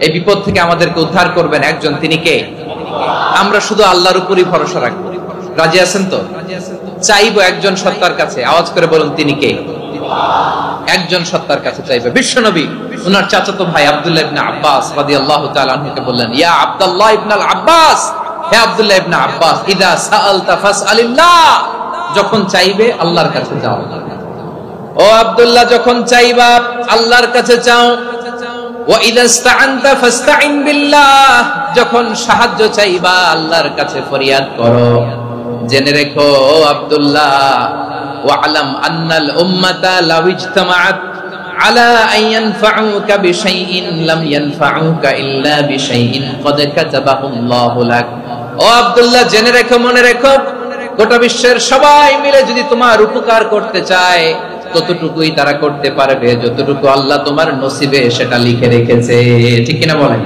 এই বিপদ থেকে আমাদেরকে উদ্ধার করবেন একজন, তিনি কে? আমরা শুধু আল্লাহর উপরই ভরসা রাখবো। রাজি আছেন তো? চাইবো একজন সত্তার কাছে, আওয়াজ করে বলুন তিনি কে? একজন সত্তার কাছে চাইবে। বিশ্বনবী ওনার চাচাতো ভাই আব্দুল্লাহ ইবনে আব্বাস রাদিয়াল্লাহু তাআলা আনহুকে বললেন, ইয়া আব্দুল্লাহ ইবনে আব্বাস, হে আব্দুল্লাহ ইবনে আব্বাস, ইদা সাআলতা ফাসআলিল্লাহ, যখন চাইবে আল্লাহর কাছে যাও। ও আব্দুল্লাহ, যখন চাইবা আল্লাহর কাছে চাও। ওয়া ইদা ইসতাআনতা ফাসতাইন বিল্লাহ, যখন সাহায্য চাইবা আল্লাহর কাছে ফরিয়াদ করো। জেনে রেখো আব্দুল্লাহ, ওয়া'লাম আন্নাল উম্মাতা লাউ ইজতামাআত আলা আন ইয়ানফাউকা বিশাইইন লাম ইয়ানফাউকা ইল্লা বিশাইইন ক্বাদ কাতাবাহুল্লাহু লাক। ও আব্দুল্লাহ, জেনে রেখো, মনে রেখো, গোটা বিশ্বের সবাই মিলে যদি তোমার উপকার করতে চায় ততটুকুই তারা করতে পারবে যতটুকু আল্লাহ তোমার নসিবে সেটা লিখে রেখেছে। ঠিক কিনা বলেন?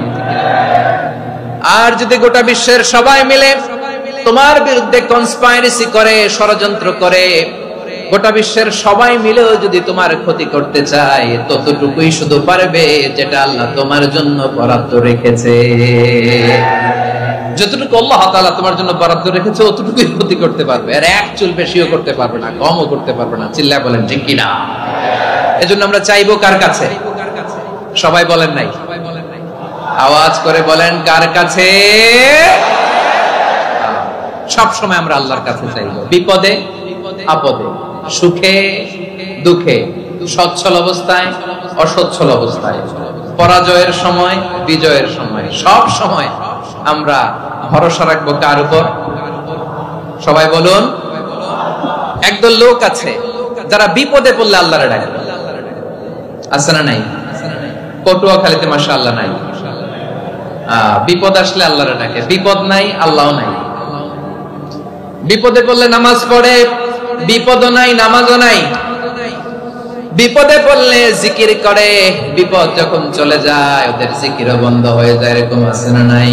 আর যদি গোটা বিশ্বের সবাই মিলে তোমার বিরুদ্ধে কনস্পাইরেসি করে, ষড়যন্ত্র করে, গোটা বিশ্বের সবাই মিলেও যদি তোমার ক্ষতি করতে চায় ততটুকুই শুধু পারবে যেটা আল্লাহ তোমার জন্য বরাদ্দ রেখেছে। যতটুকু আল্লাহ তাআলা তোমার জন্য বরাদ্দ রেখেছে অতটুকুই ক্ষতি করতে পারবে, আর এক চুল বেশিও করতে পারবে না, কমও করতে পারবে না। চিল্লায় বলেন ঠিক কিনা? এজন্য আমরা চাইবো কার কাছে? সবাই বলেন নাই, আওয়াজ করে বলেন কার কাছে? সব সময় আমরা আল্লাহর কাছে চাইবো, বিপদে আপদে, সুখে দুঃখে, সচ্ছল অবস্থায় অসচ্ছল অবস্থায়, পরাজয়ের সময় বিজয়ের সময়, সব সময় আমরা ভরসা রাখবো কার উপর? সবাই বলুন। একদল লোক আছে যারা বিপদে পড়লে আল্লাহরে ডাকে, আছে না নাই? পটুয়াখালীতে মাশাআল্লাহ নাই, বিপদ আসলে আল্লাহরে ডাকে, বিপদ নাই আল্লাহও নাই। বিপদে পড়লে নামাজ পড়ে, বিপদও নাই নামাজও নাই। বিপদে পড়লে জিকির করে, বিপদ যখন চলে যায় ওদের জিকিরও বন্ধ হয়ে যায়। এরকম আছে না নাই?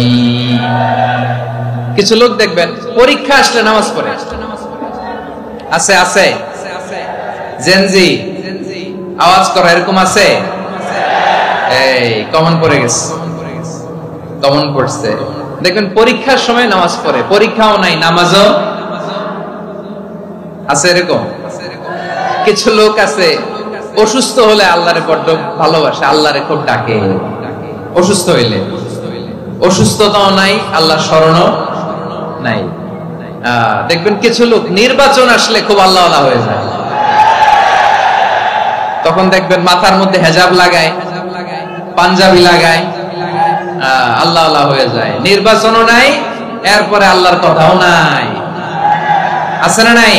কিছু লোক দেখবেন পরীক্ষা আসলে নামাজ পড়ে, আছে আছে। জেনজি আওয়াজ করো, এরকম আছে? এই কমন পড়ে গেছে, কমন পড়ছে। দেখবেন পরীক্ষার সময় নামাজ পড়ে, পরীক্ষাও নাই নামাজও আছে। এরকম কিছু লোক আছে অসুস্থ হলে আল্লাহরে বড্ড ভালোবাসে, আল্লাহরে খুব ডাকে। অসুস্থ হইলে, অসুস্থতাও নাই, আল্লাহ স্মরণও নাই। দেখবেন কিছু লোক নির্বাচন আসলে খুব আল্লাহওয়ালা হয়ে যায়, তখন দেখবেন মাথার মধ্যে হেজাব লাগায়, পাঞ্জাবি লাগায়, আল্লাহওয়ালা হয়ে যায়। নির্বাচনও নাই, এরপরে আল্লাহর কথাও নাই। আছে না নাই?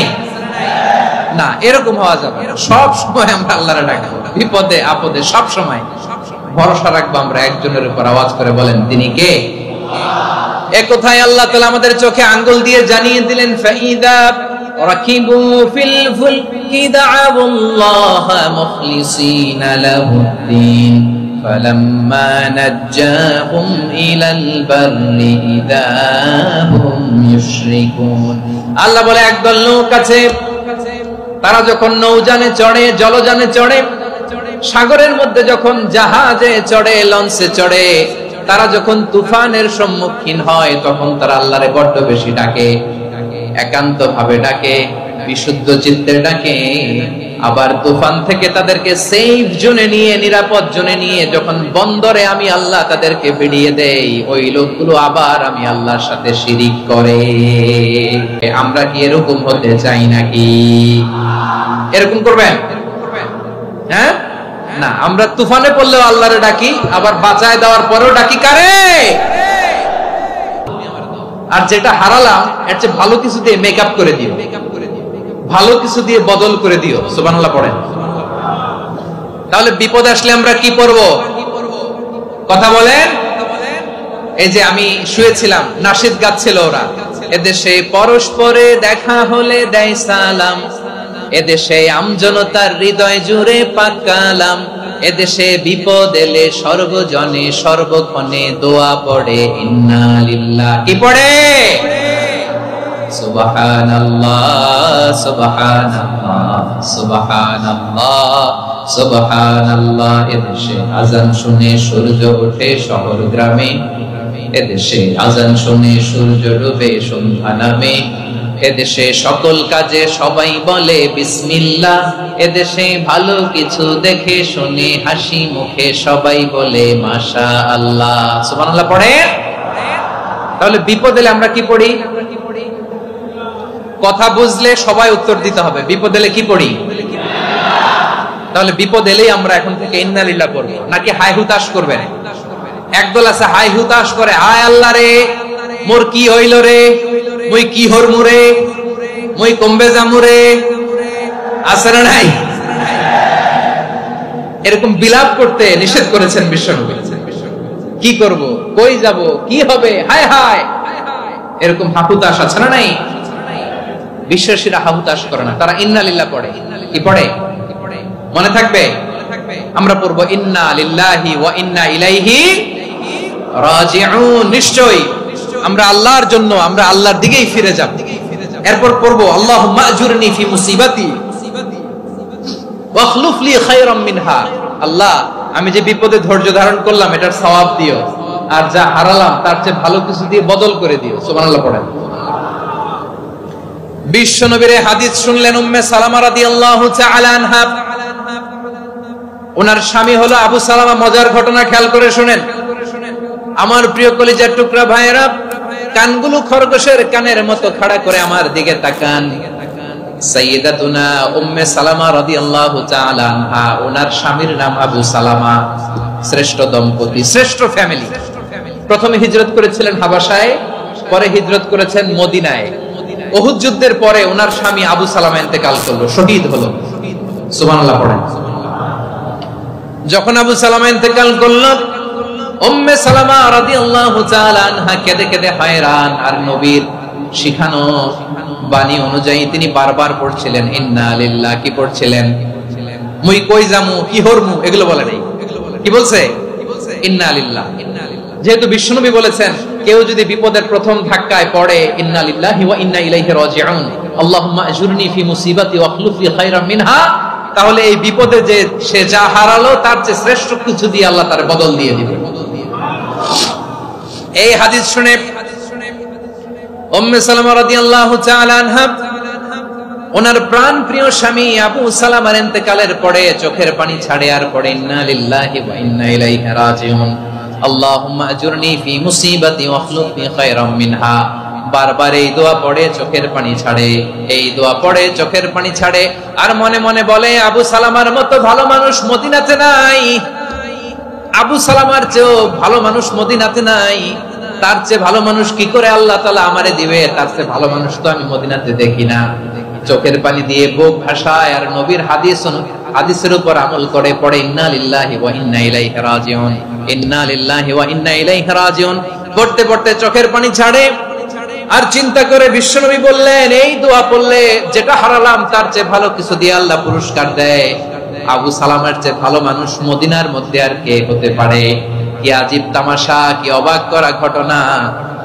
না, এরকম হওয়া যাবে না। সব সময় আমরা আল্লাহরে ডাকবো, বিপদে আপদে সব সময় ভরসা রাখবো আমরা একজনের উপর। আওয়াজ করে বলেন তিনি কে? এ কথাই আল্লাহ তাআলা আমাদের চোখে আঙ্গুল দিয়ে জানিয়ে দিলেন, ফাইদা রাকিবু ফিল ফুলকি দা'আবুল্লাহ মুখলিসিনা লাহুদ্দিন ফালাম্মা নাজ্জাহুম ইলাল বাররি ইযা হুম ইউশরিকুন। আল্লাহ বলে একদল লোক আছে, তারা যখন নৌযানে চড়ে, জলযানে চড়ে, সাগরের মধ্যে যখন জাহাজে চড়ে, লঞ্চে চড়ে, তারা যখন তুফানের সম্মুখীন হয় তখন তারা আল্লাহরে বড্ড বেশি ডাকে, একান্ত ভাবে ডাকে, বিশুদ্ধ চিত্তে ডাকে। আবার তুফান থেকে তাদেরকে সেফ জোনে নিয়ে, নিরাপদ জোনে নিয়ে যখন বন্দরে আমি আল্লাহ তাদেরকে ফিরিয়ে দেই, ওই লোকগুলো আবার আমি আল্লাহর সাথে শিরিক করে। আমরা কি এরকম হতে চাই নাকি? এরকম করবেন? হ্যাঁ না, আমরা তুফানে পড়লেও আল্লাহরে ডাকি, আবার বাঁচায় দেওয়ার পরেও ডাকি কারে? আর যেটা হারালাম এর চেয়ে ভালো কিছু দিয়ে মেকআপ করে দিও, ভালো কিছু দিয়ে বদল করে দিও। সুবহানাল্লাহ পড়েন। তাহলে বিপদ আসলে আমরা কি পড়বো? কথা বলেন। এই যে আমি শুয়েছিলাম, নাশিদ গাচ্ছিল ওরা, এদেশে পরস্পরে দেখা হলে দেয় সালাম, এদেশে আমজনতার হৃদয় জুড়ে পাকালাম, এদেশে বিপদ এলে সর্বজনে সর্বক্ষণে দোয়া পড়ে ইন্না লিল্লাহ। কি পড়ে? সুবহানাল্লাহ সুবহানাল্লাহ সুবহানাল্লাহ সুবহানাল্লাহ। এদেশে আজান শুনে সূর্য ওঠে শহর গ্রামে, এদেশে আজান শুনে সূর্য ডুবে সন্ধ্যা নামে, এদেশে সকল কাজে সবাই বলে বিসমিল্লাহ, এদেশে ভালো কিছু দেখে শুনে হাসি মুখে সবাই বলে মাশাআল্লাহ। সুবহানাল্লাহ পড়ে। তাহলে বিপদ এলে আমরা কি পড়ি? কথা বুঝলে সবাই উত্তর দিতে হবে। বিপদ এলে কি পড়ি? তাহলে বিপদ এলেই আমরা এখন থেকে ইন্না লিল্লাহ পড়ব, নাকি হাই হুতাশ করবেন? একদল আছে হাই হুতাশ করে, হায় আল্লাহ রে মোর কি হইল রে, মুই কি হরমু রে, মুই কমবে যামু রে, আছে না নাই? এরকম বিলাপ করতে নিষেধ করেছেন বিশ্বনবী। কি করব, কই যাব, কি হবে, হায় হায়, এরকম হাহুতাশ আছে না নাই? বিশ্বাসীরা হাহুতাশ করে না, তারা ইন্না লিল্লাহ পড়ে। কি পড়ে মনে থাকবে? আমরা পড়বো ইন্না লিল্লাহি ওয়া ইন্না ইলাইহি রাজিউন। নিশ্চয়ই আমরা আল্লাহর জন্য, আমরা আল্লাহর দিকেই ফিরে যাব। এরপর পড়বো আল্লাহুম্মা আজুরনি ফি মুসিবাতি ওয়াখলুফ লি খায়রাম মিনহা। আল্লাহ, আমি যে বিপদে ধৈর্য ধারণ করলাম এটার সওয়াব দিও, আর যা হারালাম তার চেয়ে ভালো কিছু দিয়ে বদল করে দিও। সুবহানাল্লাহ পড়েন। বিশ্বনবীর হাদিস শুনলেন উম্মে সালামা রাদিয়াল্লাহু তাআলা আনহা। ওনার স্বামী হলো আবু সালামা। মজার ঘটনা খেয়াল করে শুনেন আমার প্রিয় কলিজার টুকরা ভাইয়েরা। কানগুলো খরগোশের কানের মতো খাড়া করে আমার দিকে তাকান। সাইয়্যিদাতুনা উম্মে সালামা রাদিয়াল্লাহু তাআলা আনহা, ওনার স্বামীর নাম আবু সালামা। শ্রেষ্ঠ দম্পতি, শ্রেষ্ঠ ফ্যামিলি। প্রথমে হিজরত করেছিলেন হাবাশায়, পরে হিজরত করেছেন মদিনায়। উহুদ যুদ্ধের পরে ওনার স্বামী আবু সালামা ইন্তেকাল করলো, শহীদ হলো। সুবহানাল্লাহ পড়েন। যখন আবু সালামা ইন্তেকাল করলো, উম্মে সালামা রাদিয়াল্লাহু তাআলা আনহা কেঁদে কেঁদে হয়রান। আর নবীর শিখানো বাণী অনুযায়ী তিনি বারবার পড়ছিলেন ইন্না লিল্লাহ। কি পড়ছিলেন? মুই কই যামু, কি হরমু, এগুলো বলে নাই। কি বলছে? ইন্না লিল্লাহ। যেহেতু বিশ্বনবী বলেছেন কেউ যদি বিপদের প্রথম ধাক্কায় পড়ে ইন্না লিল্লাহি ওয়া ইন্না ইলাইহি রাজিউন, আল্লাহুম্মা আজুরনি ফি মুসিবাতি ওয়াখলুফ লি খায়রাম মিনহা, তাহলে এই বিপদে যে সে যা হারালো তার চেয়ে শ্রেষ্ঠ কিছু দিয়ে আল্লাহ তার বদল দিয়ে দিবে। এই হাদিস শুনে উম্মে সালামা রাদিয়াল্লাহু তাআলা আনহা ওনার প্রাণ প্রিয় স্বামী আবু সালামার ইন্তেকালের পরে চোখের পানি ছাড়ে, আর পড়ে ইন্না লিল্লাহি ওয়া ইন্না ইলাইহি রাজিউন, আল্লাহুম্মা আজুরনি ফি মুসিবাতি ওয়াখলুফ লি খায়রাম মিনহা। বারবার এই দোয়া পড়ে চোখের পানি ছাড়ে, এই দোয়া পড়ে চোখের পানি ছাড়ে, আর মনে মনে বলে আবু সালামার মতো ভালো মানুষ মদিনাতে নাই, আবু সালামার চেয়েও ভালো মানুষ মদিনাতে নাই, তার চেয়ে ভালো মানুষ কি করে আল্লাহ তাআলা আমারে দিবে, তার চেয়ে ভালো মানুষ তো আমি মদিনাতে দেখি না। চোখের পানি দিয়ে বুক ভাসায় আর নবীর হাদিসের উপর আমল করে পড়ে ইন্না লিল্লাহি ওয়া ইন্না ইলাইহি রাজিউন, ইন্না লিল্লাহি ওয়া ইন্না ইলাইহি রাজিউন। পড়তে পড়তে চোখের পানি ছাড়ে আর চিন্তা করে বিশ্বনবী বললেন এই দোয়া পড়লে যেটা হারালাম তার চেয়ে ভালো কিছু দিয়ে আল্লাহ পুরস্কার দেয়। আবু সালামার চেয়ে ভালো মানুষ মদিনার মধ্যে আর কে হতে পারে? কি আজীব তামাশা, কি অবাক করা ঘটনা।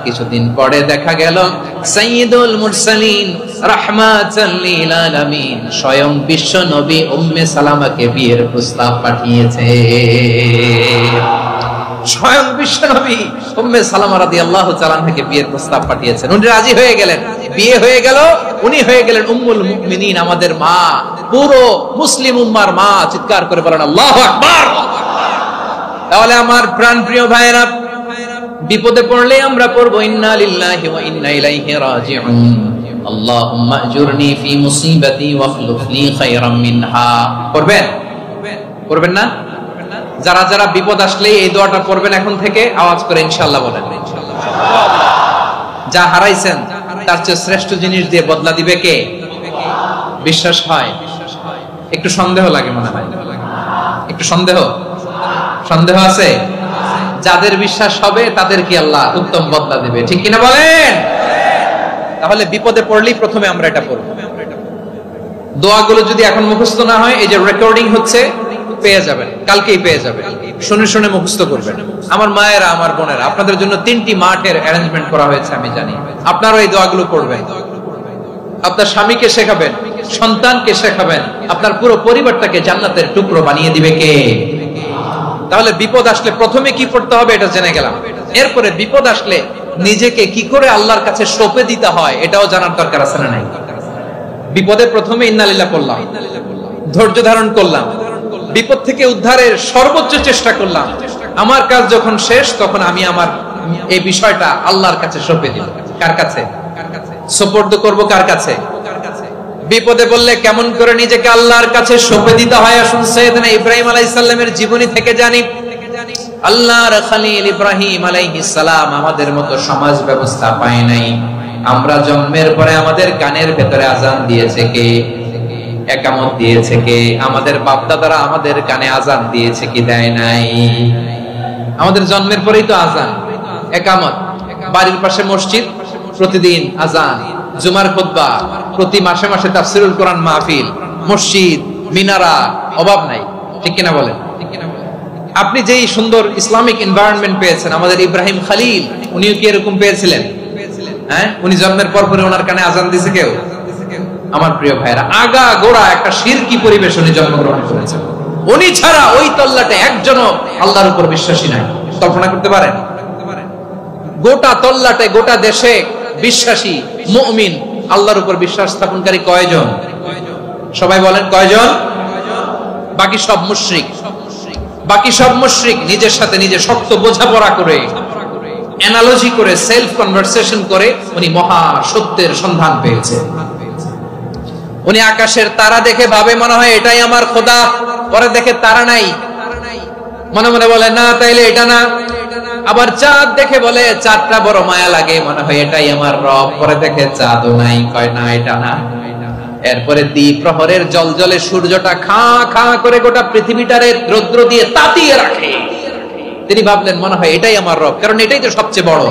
কিছুদিন পরে দেখা গেল সাইয়্যিদুল মুরসালিন রাহমাতাল লিল আলামিন স্বয়ং বিশ্ব নবী উম্মে সালামাকে বিয়ের প্রস্তাব পাঠিয়েছে। স্বয়ং বিশ্ব নবী উম্মে সালামা রাদিয়াল্লাহু তাআলা থেকে বিয়ের প্রস্তাব পাঠিয়েছেন। উনি রাজি হয়ে গেলেন, বিয়ে হয়ে গেল, উনি হয়ে গেলেন উম্মুল মুমিনিন, আমাদের মা, পুরো মুসলিম উম্মার মা। চিৎকার করে বলেন আল্লাহু আকবার। তাহলে আমার প্রাণ প্রিয় ভাইয়েরা, বিপদে পড়লে আমরা পড়বো ইন্না লিল্লাহি ওয়া ইন্না ইলাইহি রাজিউন, আল্লাহুম্মা আজুরনি ফি মুসিবাতি ওয়াখলুফ লি খায়রাম মিনহা। পড়বেন? পড়বেন না? যারা যারা বিপদ আসলে এই দোয়াটা পড়বেন এখন থেকে আওয়াজ করে ইনশাআল্লাহ বলেন। যা হারাইছেন তার চেয়ে শ্রেষ্ঠ জিনিস দিয়ে বদলা দিবে কে? বিশ্বাস হয়? একটু সন্দেহ লাগে মনে হয়, একটু সন্দেহ আছে? যাদের বিশ্বাস হবে তাদের কি আল্লাহ উত্তম বদলা দেবে, ঠিক কিনা বলেন? তাহলে বিপদে পড়লেই প্রথমে আমরা এটা পড়ব। দোয়াগুলো যদি এখন মুখস্থ না হয়, এই যে রেকর্ডিং হচ্ছে পেয়ে যাবেন, কালকেই পেয়ে যাবেন। শুনে শুনে মুখস্থ করবেন। আমার মায়েরা, আমার বোনেরা, আপনাদের জন্য 3টি মাঠের অ্যারেঞ্জমেন্ট করা হয়েছে আমি জানি। আপনারাও এই দোয়াগুলো পড়বেন। আপনার স্বামীকে শেখাবেন, সন্তানকে শেখাবেন, আপনার পুরো পরিবারটাকে জান্নাতের টুকরো বানিয়ে দিবে কে? তাহলে বিপদ আসলে প্রথমে কি করতে হবে এটা জেনে গেলাম। এরপরে বিপদ আসলে নিজেকে কি করে আল্লাহর কাছে সঁপে দিতে হয় এটাও জানার দরকার আছে না নাই? বিপদে প্রথমে ইন্নালিল্লাহ পড়লাম, ধৈর্য ধারণ করলাম, বিপদ থেকে উদ্ধারের সর্বোচ্চ চেষ্টা করলাম। আমার কাজ যখন শেষ তখন আমি আমার এই বিষয়টা আল্লাহর কাছে সঁপে দিলাম। কার কাছে সুপর্দ করব? কার কাছে? বিপদে বললে কেমন করে নিজেকে আল্লাহর কাছে সঁপে দিতে হয় আসুন সাইয়েদনা ইব্রাহিম আলাইহিস সালামের জীবনী থেকে জানি। আল্লাহর খলিল ইব্রাহিম আলাইহিস সালাম আমাদের মতো সমাজ ব্যবস্থা পায় নাই। আমরা জন্মের পরে আমাদের কানের ভেতরে আজান দিয়েছে কে? একামত দিয়েছে কে? আমাদের বাপ দাদারা আমাদের কানে আজান দিয়েছে কি দেয় নাই? আমাদের জন্মের পরেই তো আজান, একামত, বাড়ির পাশে মসজিদ, প্রতিদিন আজান, জুমার খুতবা, প্রতি মাসে মাসে তাফসীরুল কোরআন মাহফিল, মসজিদ, মিনারা, অভাব নাই। ঠিক কিনা বলেন? আপনি যেই সুন্দর ইসলামিক এনভায়রনমেন্ট পেয়েছেন, আমাদের ইব্রাহিম খলিল উনিও কি এরকম পেয়েছিলেন? হ্যাঁ, উনি জন্মের পর পরে ওনার কানে আজান দিয়েছে কেউ? আমার প্রিয় ভাইরা, আগা গোড়া একটা শিরকি পরিবেশ উনি জন্মগ্রহণ করেছেন। উনি ছাড়া ওই তল্লাটে একজনও আল্লাহর উপর বিশ্বাসী নাই। কল্পনা করতে পারেন? গোটা তল্লাটে, গোটা দেশে বিশ্বাসী মুমিন, আল্লাহর উপর বিশ্বাস স্থাপনকারী কয়জন? সবাই বলেন কয়জন? বাকি সব মুশরিক। বাকি সব মুশরিক নিজের সাথে নিজে শক্ত বোঝাপড়া করে, অ্যানালজি করে, সেলফ কনভারসেশন করে উনি মহা সত্যের সন্ধান পেয়েছে। উনি আকাশের তারা দেখে ভাবে মনে হয় এটাই আমার খোদা, পরে দেখে তারা নাই, মনে মনে বলে না তাইলে এটা না। আবার চাঁদ দেখে বলে চাঁদটা বড় মায়া লাগে, মনে হয় এটাই আমার রব, পরে দেখে চাঁদও নাই, কয় না এটা না। এরপরে দ্বীপ প্রহরের জলজলে সূর্যটা খা খা করে গোটা পৃথিবীটারে রৌদ্র দিয়ে তাতিয়ে রাখে। তিনি ভাবলেন মনে হয় এটাই আমার রব, কারণ এটাই তো সবচেয়ে বড়।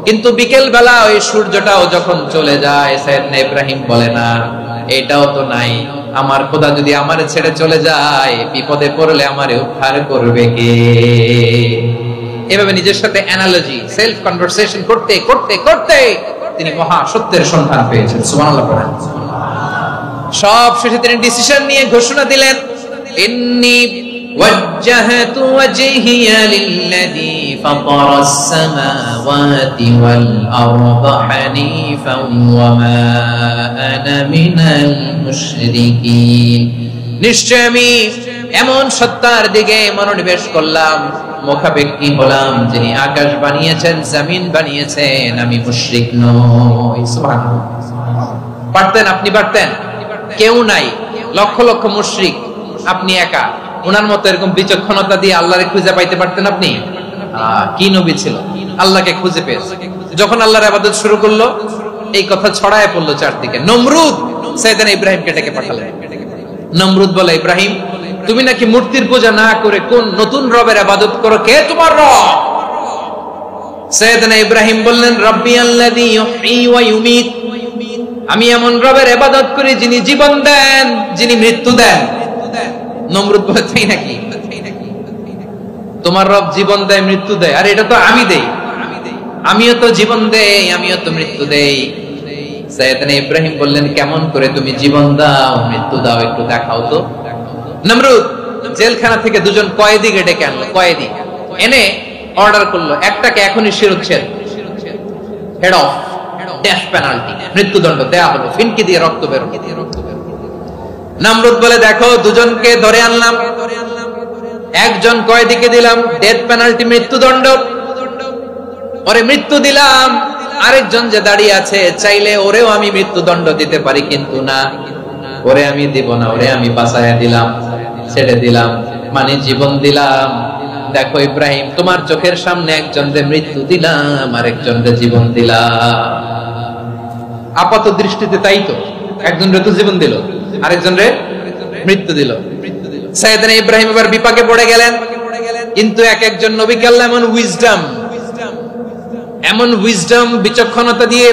কিন্তু বিকেল বেলা ওই সূর্যটাও যখন চলে যায়, সাইয়েদনা ইব্রাহিম বলে না এটাও তো নাই, আমার খোদা যদি আমারে ছেড়ে চলে যায়, বিপদে পড়লে আমারে উদ্ধার করবে কে? এভাবে নিজের সাথে অ্যানালজি, সেলফ কনভারসেশন করতে করতে করতে তিনি মহা সত্যের সন্ধান পেয়েছেন। সুবহানাল্লাহ পড়েন। সব শেষে তিনি ডিসিশন নিয়ে ঘোষণা দিলেন, ইন্নী ওয়াজ্জাহতু ওয়াজহিয়া লিল্লাযী ফাতারাস সামাওয়াতি ওয়াল আরদা হানিফান ওয়া মা আনা মিনাল মুশরিকিন। নিশ্চয় আমি এমন সত্তার দিকে মনোনিবেশ করলাম, মুখাপেক্ষী হলাম, যিনি আকাশ বানিয়েছেন, জমিন বানিয়েছেন, আমি মুশরিক নই। সুবহানাল্লাহ। পারতেন? আপনি পারতেন? কেউ নাই, লক্ষ লক্ষ মুশরিক, আপনি একা। ওনার মতো এরকম বিচক্ষণতা দিয়ে আল্লাহরে খুঁজে পাইতে পারতেন আপনি? কি নবী ছিল, আল্লাহকে খুঁজে পেয়েছে। যখন আল্লাহর ইবাদত শুরু করলো, এই কথা ছড়ায় পড়লো চারদিকে। নমরুদ সাইয়েদনা ইব্রাহিমকে ডেকে পাঠালেন। নমরুদ বলে, ইব্রাহিম তুমি নাকি মূর্তির পূজা না করে কোন নতুন রবের ইবাদত করো, কে তোমার রব? সাইয়েদনা ইব্রাহিম বললেন, রব্বি আল্লাযী ইউহয়ী ওয়া ইউমীত, আমি এমন রবের ইবাদত করি যিনি জীবন দেন, যিনি মৃত্যু দেন। নমরুদ বলে, তাই নাকি? তোমার রব জীবন দেয়, মৃত্যু দেয়, আর এটা তো আমি দেই। আমিও তো জীবন দেই, আমিও তো মৃত্যু দেই। সাইয়েদনা ইব্রাহিম বললেন, কেমন করে তুমি জীবন দাও, মৃত্যু দাও, একটু দেখাও তো। নমরুদ জেলখানা থেকে দুজন কয়েদিকে ডেকে আনলো। কয়েদি এনে অর্ডার করলো, একটাকে এখনই শিরোচ্ছেদ, হেড অফ, ডেথ পেনাল্টি, মৃত্যুদণ্ড দেয়া হলো, ফিনকি দিয়ে রক্ত বের। নমরুদ বলে, দেখো দুজনকে ধরে আনলাম, একজন কয়েদিকে দিলাম ডেথ পেনাল্টি, মৃত্যুদণ্ড, ওরে মৃত্যু দিলাম। আরেকজন যে দাঁড়িয়ে আছে, চাইলে ওরেও আমি মৃত্যুদণ্ড দিতে পারি, কিন্তু না, ওরে আমি দিব না, ওরে আমি বাঁচাইয়া দিলাম, ছেড়ে দিলাম, মানে জীবন দিলাম। দেখো ইব্রাহিম, তোমার চোখের সামনে একজনকে মৃত্যু দিলাম, আরেকজনকে জীবন দিলাম। আপাত দৃষ্টিতে তাই তো, একজনকে তো জীবন দিল, আরেকজনকে মৃত্যু দিল। সাইয়েদনা ইব্রাহিম এবার বিপাকে পড়ে গেলেন। কিন্তু এক একজন নবীকে আল্লাহ এমন উইজডম, বিচক্ষণতা দিয়ে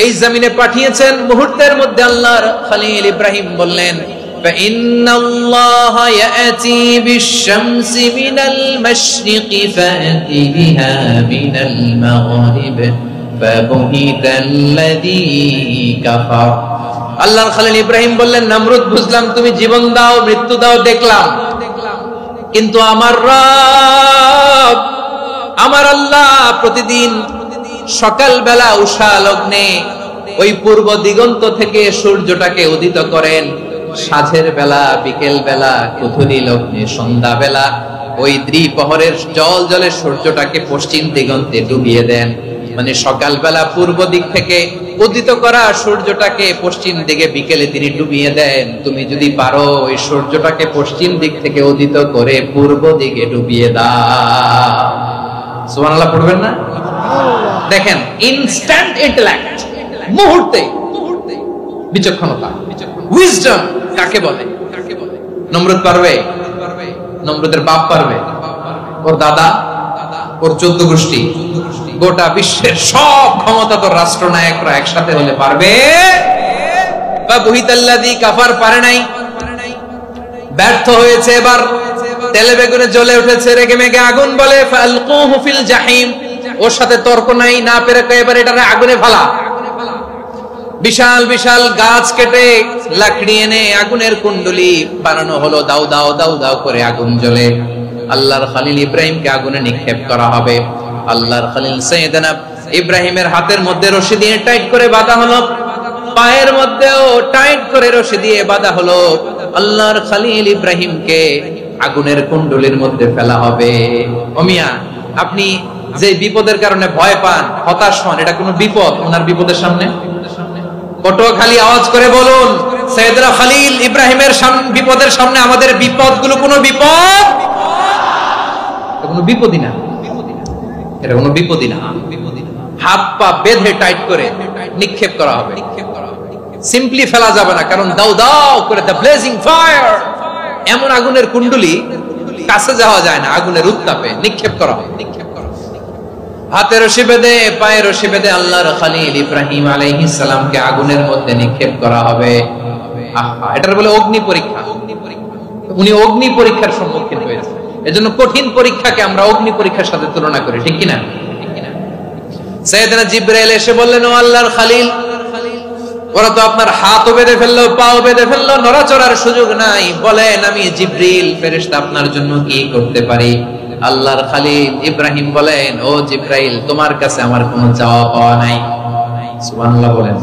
এই জমিনে পাঠিয়েছেন। মুহূর্তের মধ্যে আল্লাহর খলিল ইব্রাহিম বললেন, فإن الله يأتي بالشمس من المشرق فأت بها من المغرب فبهت الذي كفر আল্লাহর খলিল ইব্রাহিম বললেন, নমরুদ বুঝলাম তুমি জীবন দাও মৃত্যু দাও দেখলাম, কিন্তু আমার রব আমার আল্লাহ প্রতিদিন সকালবেলা উষা লগ্নে ওই পূর্ব দিগন্ত থেকে সূর্যটাকে উদিত করেন, সাঁঝের বেলা বিকেল বেলা কুথুরি লগ্নে সন্ধ্যা বেলা ওই দ্বিপ্রহরের জল জলে সূর্যটাকে পশ্চিম দিগন্তে ডুবিয়ে দেন। মানে সকালবেলা পূর্ব দিক থেকে উদিত করা সূর্যটাকে পশ্চিম দিকে বিকেলে তিনি ডুবিয়ে দেন। তুমি যদি পারো ওই সূর্যটাকে পশ্চিম দিক থেকে উদিত করে পূর্ব দিকে ডুবিয়ে দাও। সুবহানাল্লাহ পড়বেন না? দেখেন, ইনস্ট্যান্ট ইন্টেলেক্ট, মুহূর্তে বিচক্ষণতা, উইজডম কাকে বলে? নমরুদ পারবে? নমরুদের বাপ পারবে? ওর দাদা, ওর 14 গোষ্ঠী, গোটা বিশ্বের সব ক্ষমতাধর রাষ্ট্রনায়করা একসাথে হলে পারবে? বুহিতাল্লাযী কাফার পারে নাই, ব্যর্থ হয়েছে। এবার তেলে বেগুনে জ্বলে উঠেছে, রেগে মেগে আগুন বলে ফালকুহু ফিল জাহিম। ওর সাথে তর্ক নাই, না পেরে এবার এটারে আগুনে ফেলা। বিশাল বিশাল গাছ কেটে লাকড়ি এনে আগুনের কুণ্ডলি বানানো হলো, দাও দাও দাও দাও করে আগুন জ্বলে। আল্লাহর খলিল ইব্রাহিমকে আগুনে নিক্ষেপ করা হবে। আল্লাহর খলিল সাইয়েদনা ইব্রাহিমের হাতের মধ্যে রশি দিয়ে টাইট করে বাঁধা হলো, পায়ের মধ্যেও টাইট করে রশি দিয়ে বাঁধা হলো। আল্লাহর খলিল ইব্রাহিমকে আগুনের কুণ্ডলির মধ্যে ফেলা হবে। ও মিয়া, আপনি যে বিপদের কারণে ভয় পান, হতাশ হন, এটা কোনো বিপদ ওনার বিপদের সামনে? পটুয়াখালী আওয়াজ করে বলুন, সাইয়েদনা খলিল ইব্রাহিমের বিপদের সামনে আমাদের বিপদগুলো কোনো বিপদ? কোনো বিপদই না, এটা কোনো বিপদই না। হাত পা বেঁধে টাইট করে নিক্ষেপ করা হবে, সিম্পলি ফেলা যাবে না, কারণ দাও দাও করে দ্য ব্লেজিং ফায়ার, এমন আগুনের কুণ্ডলি কাছে যাওয়া যায় না, আগুনের উত্তাপে নিক্ষেপ করা হবে। হাতে রশি বেঁধে পায়ে রশি বেঁধে আল্লাহর খলিল ইব্রাহিম আলাইহিস সালামকে আগুনের মধ্যে নিক্ষেপ করা হবে। আহা, এটার বলে অগ্নি পরীক্ষা। উনি অগ্নি পরীক্ষার সম্মুখীন হয়েছে। এজন্য কঠিন পরীক্ষাকে আমরা অগ্নি পরীক্ষার সাথে তুলনা করি, ঠিক কি না? সাইয়েদনা জিবরাইল এসে বললেন, ও আল্লাহর খলিল, ওরা তো আপনার হাতও বেঁধে ফেললো, পাও বেঁধে ফেললো, নড়াচড়ার সুযোগ নাই, বলেন আমি জিবরিল ফেরেশতা আপনার জন্য কি করতে পারি? আল্লাহর খলিল ইব্রাহিম বলেন, ও জিবরাইল, তোমার কাছে আমার কোনো চাওয়া পাওয়া নাই। সুবহানাল্লাহ বলেন।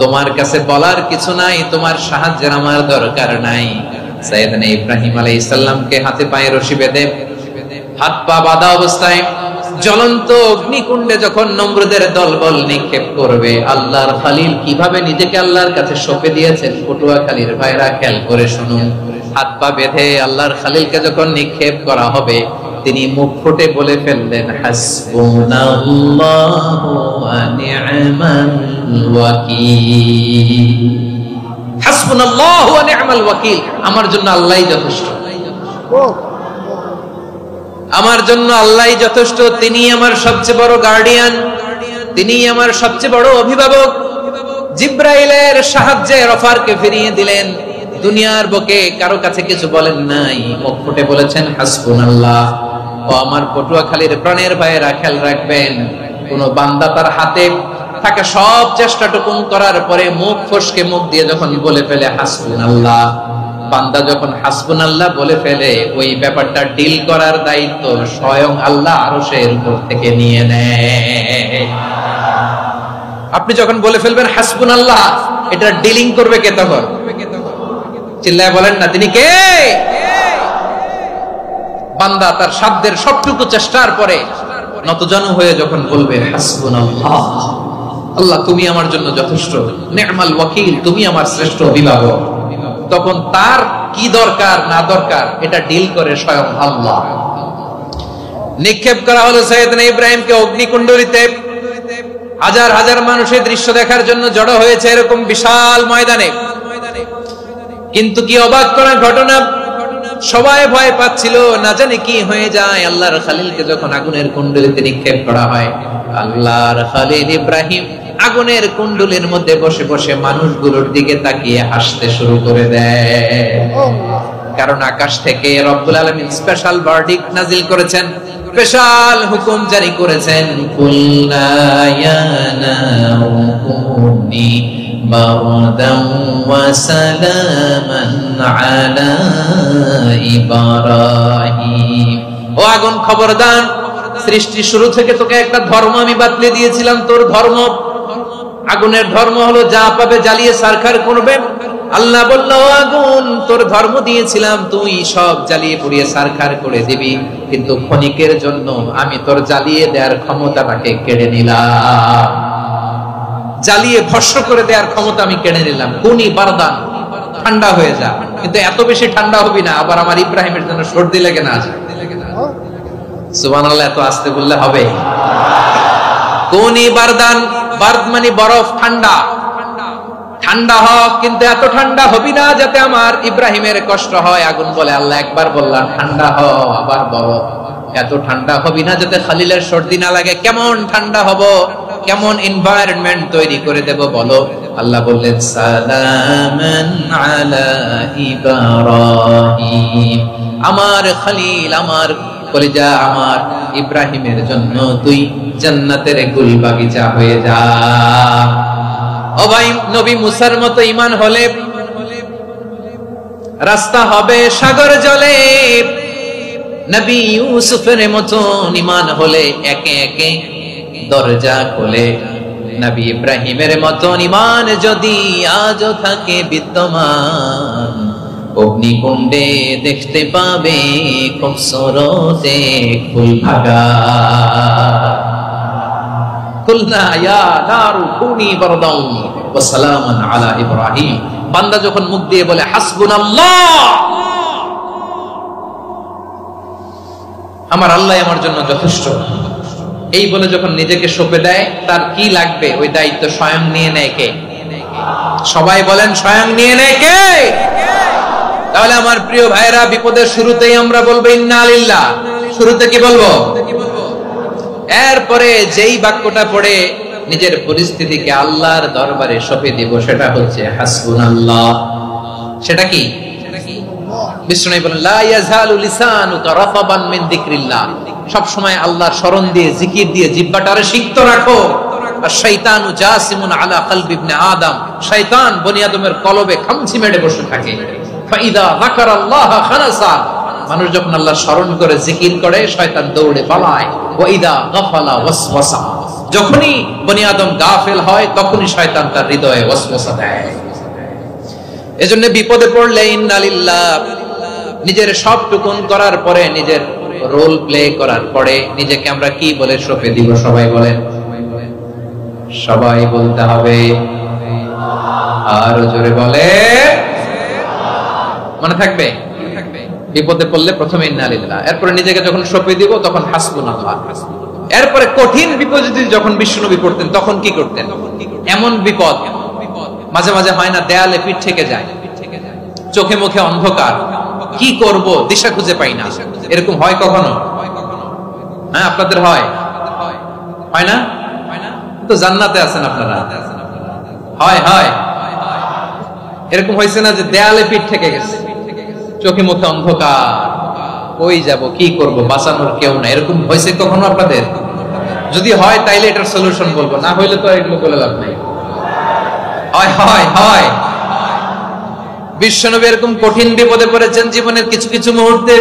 তোমার কাছে বলার কিছু নাই, তোমার সাহায্যের আমার দরকার নাই। সাইয়েদনা ইব্রাহিম আলাইহিস সালামকে হাতে পায়ে রশি বেঁধে হাত পা বাঁধা অবস্থায় জ্বলন্ত অগ্নিকুণ্ডে যখন নমরুদের দলবল নিক্ষেপ করবে, আল্লাহর খলিল কিভাবে নিজেকে আল্লাহর কাছে সঁপে দিয়েছেন, পটুয়াখালীর ভাইরা খেয়াল করে শুনুন। হাত পা বেঁধে আল্লাহর খলিলকে যখন নিক্ষেপ করা হবে, তিনি মুখ ফুটে বলে ফেললেন, হাসবুনাল্লাহু ওয়া নি'মাল ওয়াকিল। হাসবুনাল্লাহু ওয়া নি'মাল ওয়াকিল, আমার জন্য আল্লাহই যথেষ্ট, আমার জন্য আল্লাহই যথেষ্ট। তিনি আমার সবচেয়ে বড় গার্ডিয়ান, তিনি আমার সবচেয়ে বড় অভিভাবক। জিবরাইলের সাহায্যে রফারকে ফিরিয়ে দিলেন, দুনিয়ার বুকে কারো কাছে কিছু বলেন নাই, মুখ ফুটে বলেছেন হাসবুনাল্লাহ। ও আমার পটুয়াখালীর প্রাণের ভাইয়েরা, খেয়াল রাখবেন, কোন বান্দা তার হাতে থাকা সব চেষ্টাটুকু করার পরে মুখ ফসকে মুখ দিয়ে যখন বলে ফেলে হাসবুনাল্লাহ, বান্দা যখন হাসবুনাল্লাহ বলে ফেলে, ওই ব্যাপারটা ডিল করার দায়িত্ব স্বয়ং আল্লাহ আরশের উপর থেকে নিয়ে নেয়। আপনি যখন বলে ফেলবেন হাসবুনাল্লাহ, এটা ডিলিং করবে কে তখন? চিল্লায় বলেন না, তিনি কে? বান্দা তার সাধ্যের সবটুকু চেষ্টার পরে নতজানু হয়ে যখন বলবে হাসবুনাল্লাহ, আল্লাহ তুমি আমার জন্য যথেষ্ট, নি'মাল ওয়াকিল, তুমি আমার শ্রেষ্ঠ অভিভাবক, তখন তার কি দরকার না দরকার এটা ডিল করে স্বয়ং আল্লাহ। নিক্ষেপ করা হলো সাইয়েদনা ইব্রাহিমকে অগ্নিকুণ্ডলিতে। হাজার হাজার মানুষের দৃশ্য দেখার জন্য জড়ো হয়েছে এরকম বিশাল ময়দানে। কিন্তু কি অবাক করা ঘটনা, সবাই ভয় পাচ্ছিল, না জানে কি হয়ে যায়। আল্লাহর খলিলকে যখন আগুনের কুণ্ডলিতে নিক্ষেপ করা হয়, আল্লাহর খলিল ইব্রাহিম আগুনের কুণ্ডলীর মধ্যে বসে বসে মানুষগুলোর দিকে তাকিয়ে হাসতে শুরু করে দেয়। কারণ আকাশ থেকে রব্বুল আলামিন স্পেশাল ভার্ডিক্ট নাজিল করেছেন, স্পেশাল হুকুম জারি করেছেন, কুল্লা ইয়া নারু কুনি বারদান ওয়া সালামান আলা ইব্রাহিম। ও আগুন খবরদার, সৃষ্টির শুরু থেকে তোকে একটা ধর্ম আমি বাতলে দিয়েছিলাম, তোর ধর্ম আগুনের ধর্ম হলো যা পাবে জ্বালিয়ে সারখার করবে। আল্লাহ বলল, আগুন তোর ধর্ম দিয়েছিলাম, তুই সব জ্বালিয়ে পুড়িয়ে সারখার করে দিবি, কিন্তু ক্ষণিকের জন্য আমি তোর জ্বালিয়ে দেওয়ার ক্ষমতাটাকে কেড়ে নিলাম, জ্বালিয়ে ভস্ম করে দেওয়ার ক্ষমতা আমি কেড়ে নিলাম। কুনি বারদান, ঠান্ডা হয়ে যা, কিন্তু এত বেশি ঠান্ডা হবি না আবার আমার ইব্রাহিমের জন্য সর্দি লেগে না যায়। সুবহানাল্লাহ, এত আস্তে বললে হবে? কুনি বারদান, বারদ মানে বরফ, ঠান্ডা, ঠান্ডা হোক, কিন্তু এত ঠান্ডা হবি না যাতে আমার ইব্রাহিমের কষ্ট হয়। আগুন বলে, আল্লাহ একবার বললাম ঠান্ডা হ, আবার বরফ, এত ঠান্ডা হবি না যাতে খালিলের সর্দি না লাগে। কেমন ঠান্ডা হব, কেমন এনভায়রনমেন্ট তৈরি করে দেব বলো? আল্লাহ বললেন, সালামান আলা ইব্রাহিম, আমার খলিল, আমার কলিজা, আমার ইব্রাহিমের জন্য তুই জান্নাতের গুল বাগিচা হয়ে যা। ও ভাই, নবী মুসার মতো ঈমান হলে রাস্তা হবে সাগর জলে, নবী ইউসুফের মতো ঈমান হলে একে একে দরজা খোলে। নবী ইব্রাহিমের মতো ঈমান যদি আজও থাকে বিদ্যমান, অগ্নিকুণ্ডে দেখতে পাবে খুবসুরতে ফুল ভাগা। কুলনা ইয়া নারু কুনি বারদান ওয়া সালামান আলা ইব্রাহিম। বান্দা যখন মুখ দিয়ে বলে হাসবুনাল্লাহ, আমার আল্লাহ আমার জন্য যথেষ্ট, এই বলে যখন নিজেকে সঁপে দেয়, তার কি লাগবে ওই দায়িত্ব স্বয়ং নিয়ে নেয় কে? সবাই বলেন, স্বয়ং নিয়ে নেয় কে? তাহলে আমার প্রিয় ভাইরা, বিপদের শুরুতেই আমরা বলবো ইন্না লিল্লাহ। শুরুতে কি বলবো? এরপরে যেই বাক্যটা পড়ে নিজের পরিস্থিতিকে আল্লাহর দরবারে সঁপে দিব, সেটা হচ্ছে হাসবুনাল্লাহ। সেটা কি? বিষ্ণু বলেন, লা ইয়াজালু লিসানুকা রাতাবান মিন যিকরিল্লাহ, সব সময় আল্লাহর স্মরণ দিয়ে, জিকির দিয়ে জিহ্বাটারে সিক্ত রাখো। আর শয়তানু জাসিমুন আলা কলবি ইবনে আদম, শয়তান বনি আদমের কলবে খামচি মেরে বসে থাকে। ফাইদা যাকারাল্লাহ খানাসা, মানুষ যখন আল্লাহর স্মরণ করে জিকির করে, শয়তান দৌড়ে পালায়। ওয়া ইদা গাফালা ওয়াসওয়াসা, যখনই বনি আদম গাফেল হয়, তখনই শয়তান তার হৃদয়ে ওয়াসওয়াসা দেয়। এজন্য বিপদে পড়লে ইন্না লিল্লাহ, নিজের সবটুকুন করার পরে, নিজের রোল প্লে করার পরে নিজেকে আমরা কি বলে সঁপে দিব? সবাই বলেন, সবাই বলতে হবে, আরো জোরে বলে, মনে থাকবে? বিপদে পড়লে প্রথমে ইন্না লিল্লাহ, এরপরে নিজেকে যখন সঁপে দিব তখন হাসবুনাল্লাহ। এরপরে কঠিন বিপদে যখন বিশ্বনবী পড়তেন তখন কি করতেন? এমন বিপদ মাঝে মাঝে হয় না, দেয়ালে পিঠ থেকে যায়, চোখে মুখে অন্ধকার, কি করব দিশা খুঁজে পাই না, এরকম হয় কখনো? হ্যাঁ, আপনাদের হয়? হয় না? তো জান্নাতে আছেন আপনারা। হয় হয় এরকম হয়েছে না যে দেয়ালে পিঠ থেকে গেছে, চোখে মুখে অন্ধকার, ওই যাব, কি করব, বাঁচানোর কেউ না, এরকম হয়েছে কখনো আপনাদের? যদি হয় তাইলে এটার সলিউশন বলবো, না হইলে তো এগুলো বলে লাভ নাই। হয় হয় হয় বিশ্বনবী এরকম কঠিন বিপদে পড়েছেন জীবনের কিছু কিছু মুহূর্তে।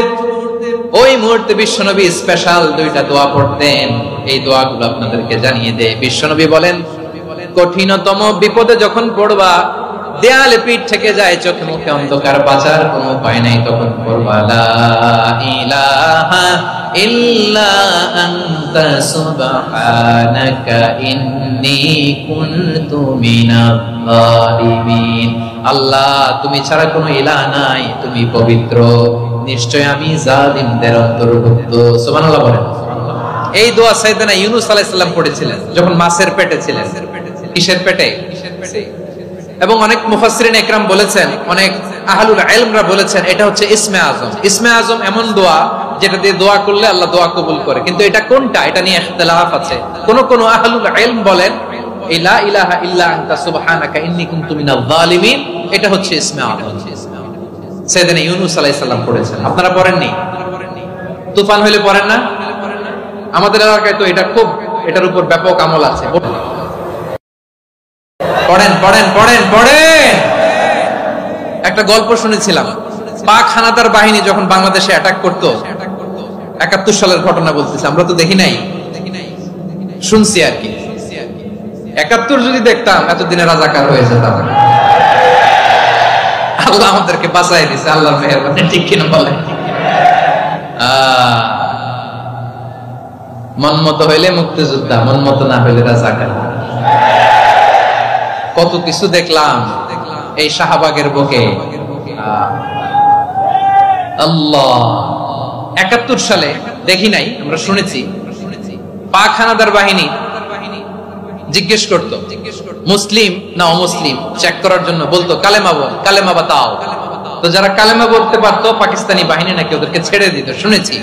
ওই মুহূর্তে বিশ্বনবী স্পেশাল দুইটা দোয়া পড়তেন, এই দোয়াগুলো আপনাদেরকে জানিয়ে দেয়। বিশ্বনবী বলেন, কঠিনতম বিপদে যখন পড়বা, দেয়ালে পিঠ থেকে যায়, চোখে মুখে অন্ধকার, বাঁচার কোনো উপায় নাই, তখন পড়বা লা ইলাহা ইল্লা আনতা সুবহানাকা ইন্নী কুনতু মিনাজ জালিমিন। আল্লাহ, তুমি ছাড়া কোনো ইলাহ নাই, তুমি পবিত্র, নিশ্চয় আমি জালিমদের অন্তর্ভুক্ত। সুবহানাল্লাহ বলেন। এই দোয়া সাইয়েদনা ইউনূস আলাইহিস সালাম পড়েছিলেন যখন মাছের পেটে ছিলেন। কিসের পেটে? এবং অনেক মুফাসসিরিন ইকরাম বলেছেন, অনেক আহলুল ইলমরা বলেছেন, এটা হচ্ছে ইসমে আজম। ইসমে আজম এমন দোয়া যেটা দিয়ে দোয়া করলে আল্লাহ দোয়া কবুল করে, কিন্তু এটা কোনটা, এটা নিয়ে ইখতিলাফ আছে। কোন কোন আহলুল ইলম বলেন লা ইলাহা ইল্লা আনতা সুবহানাকা ইন্নী কুনতু মিনাজ জালিমিন, এটা হচ্ছে ইসমে আজম। সাইয়েদনা ইউনূস আলাইহিস সালাম পড়েছেন, আপনারা পড়েননি? তুফান হইলে পড়েন না? আমাদের এলাকায় তো এটা খুব, এটার উপর ব্যাপক আমল আছে। পড়েন পড়েন পড়েন পড়েন। একটা গল্প শুনেছিলাম, পাক হানাদার বাহিনী যখন বাংলাদেশে অ্যাটাক করতো, ৭১ সালের ঘটনা বলতেছি, আমরা তো দেখি নাই, শুনছি আর কি। ৭১ যদি দেখতাম এতদিনে রাজাকার হয়ে যেতাম। আল্লাহ আমাদেরকে বাঁচাই দিছে, আল্লাহর মেহেরবানি, ঠিক কিনা বলে? মন মতো হইলে মুক্তিযোদ্ধা, মন মতো না হইলে রাজাকার। কত কিছু দেখলাম এই শাহবাগের বুকে। আল্লাহ, ৭১ সালে দেখি নাই, আমরা শুনেছি পাক হানাদার বাহিনী জিজ্ঞেস করত মুসলিম না অমুসলিম চেক করার জন্য, বলতো কালেমা বল, কালেমা বাতাও। তো যারা কালেমা বলতে পারতো পাকিস্তানি বাহিনী নাকি ওদেরকে ছেড়ে দিত, শুনেছি।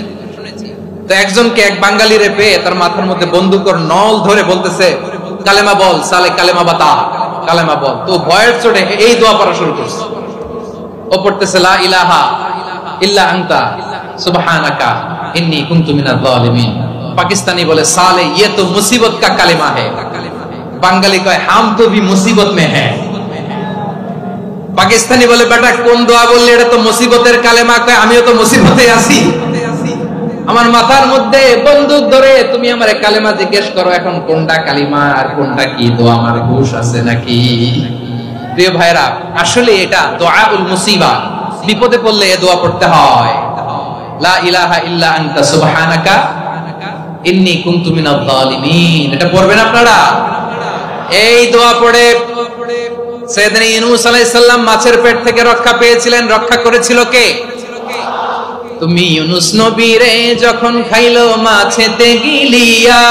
তো একজনকে, এক বাঙালিরে পেয়ে তার মাথার মধ্যে বন্দুকের নল ধরে বলতেছে কালেমা বল, সালে কালেমা বাতা, কালেমা বল। তো ভয়ের চোটে এই দোয়া পড়া শুরু করছে। ও পড়তেছে লা ইলাহা ইল্লা আনতা সুবহানাকা ইন্নী কুনতু মিনাজ জালিমিন। পাকিস্তানি বলে সালে ये तो मुसीबत का कलेमा है, বাঙালি কয় হাম তো ভি মুসিবত মে হ্যায়। পাকিস্তানি বলে বেটা কোন দোয়া বললে, এটা তো মুসিবতের কালেমা। কয় আমিও তো মুসিবতে আছি, আমার মাথার মধ্যে বন্দুক ধরে তুমি আমারে কালেমা জিজ্ঞেস করো, এখন কোনটা কালিমা আর কোনটা কি দোয়া, আমার হুঁশ আছে নাকি? প্রিয় ভাইরা, আসলে এটা দুআউল মুসিবা, বিপদে পড়লে এই দোয়া পড়তে হয়। লা ইলাহা ইল্লা আনতা সুবহানাকা ইন্নী কুনতু মিনাজ জালিমিন। এটা পড়বেন আপনারা। এই দোয়া পড়ে সাইয়েদনা ইউনূস আলাইহিস সালাম মাছের পেট থেকে রক্ষা পেয়েছিলেন। রক্ষা করেছিল কে? তুমি ইউনূস নবীরে যখন খাইলো মাছেতে গিলিয়া,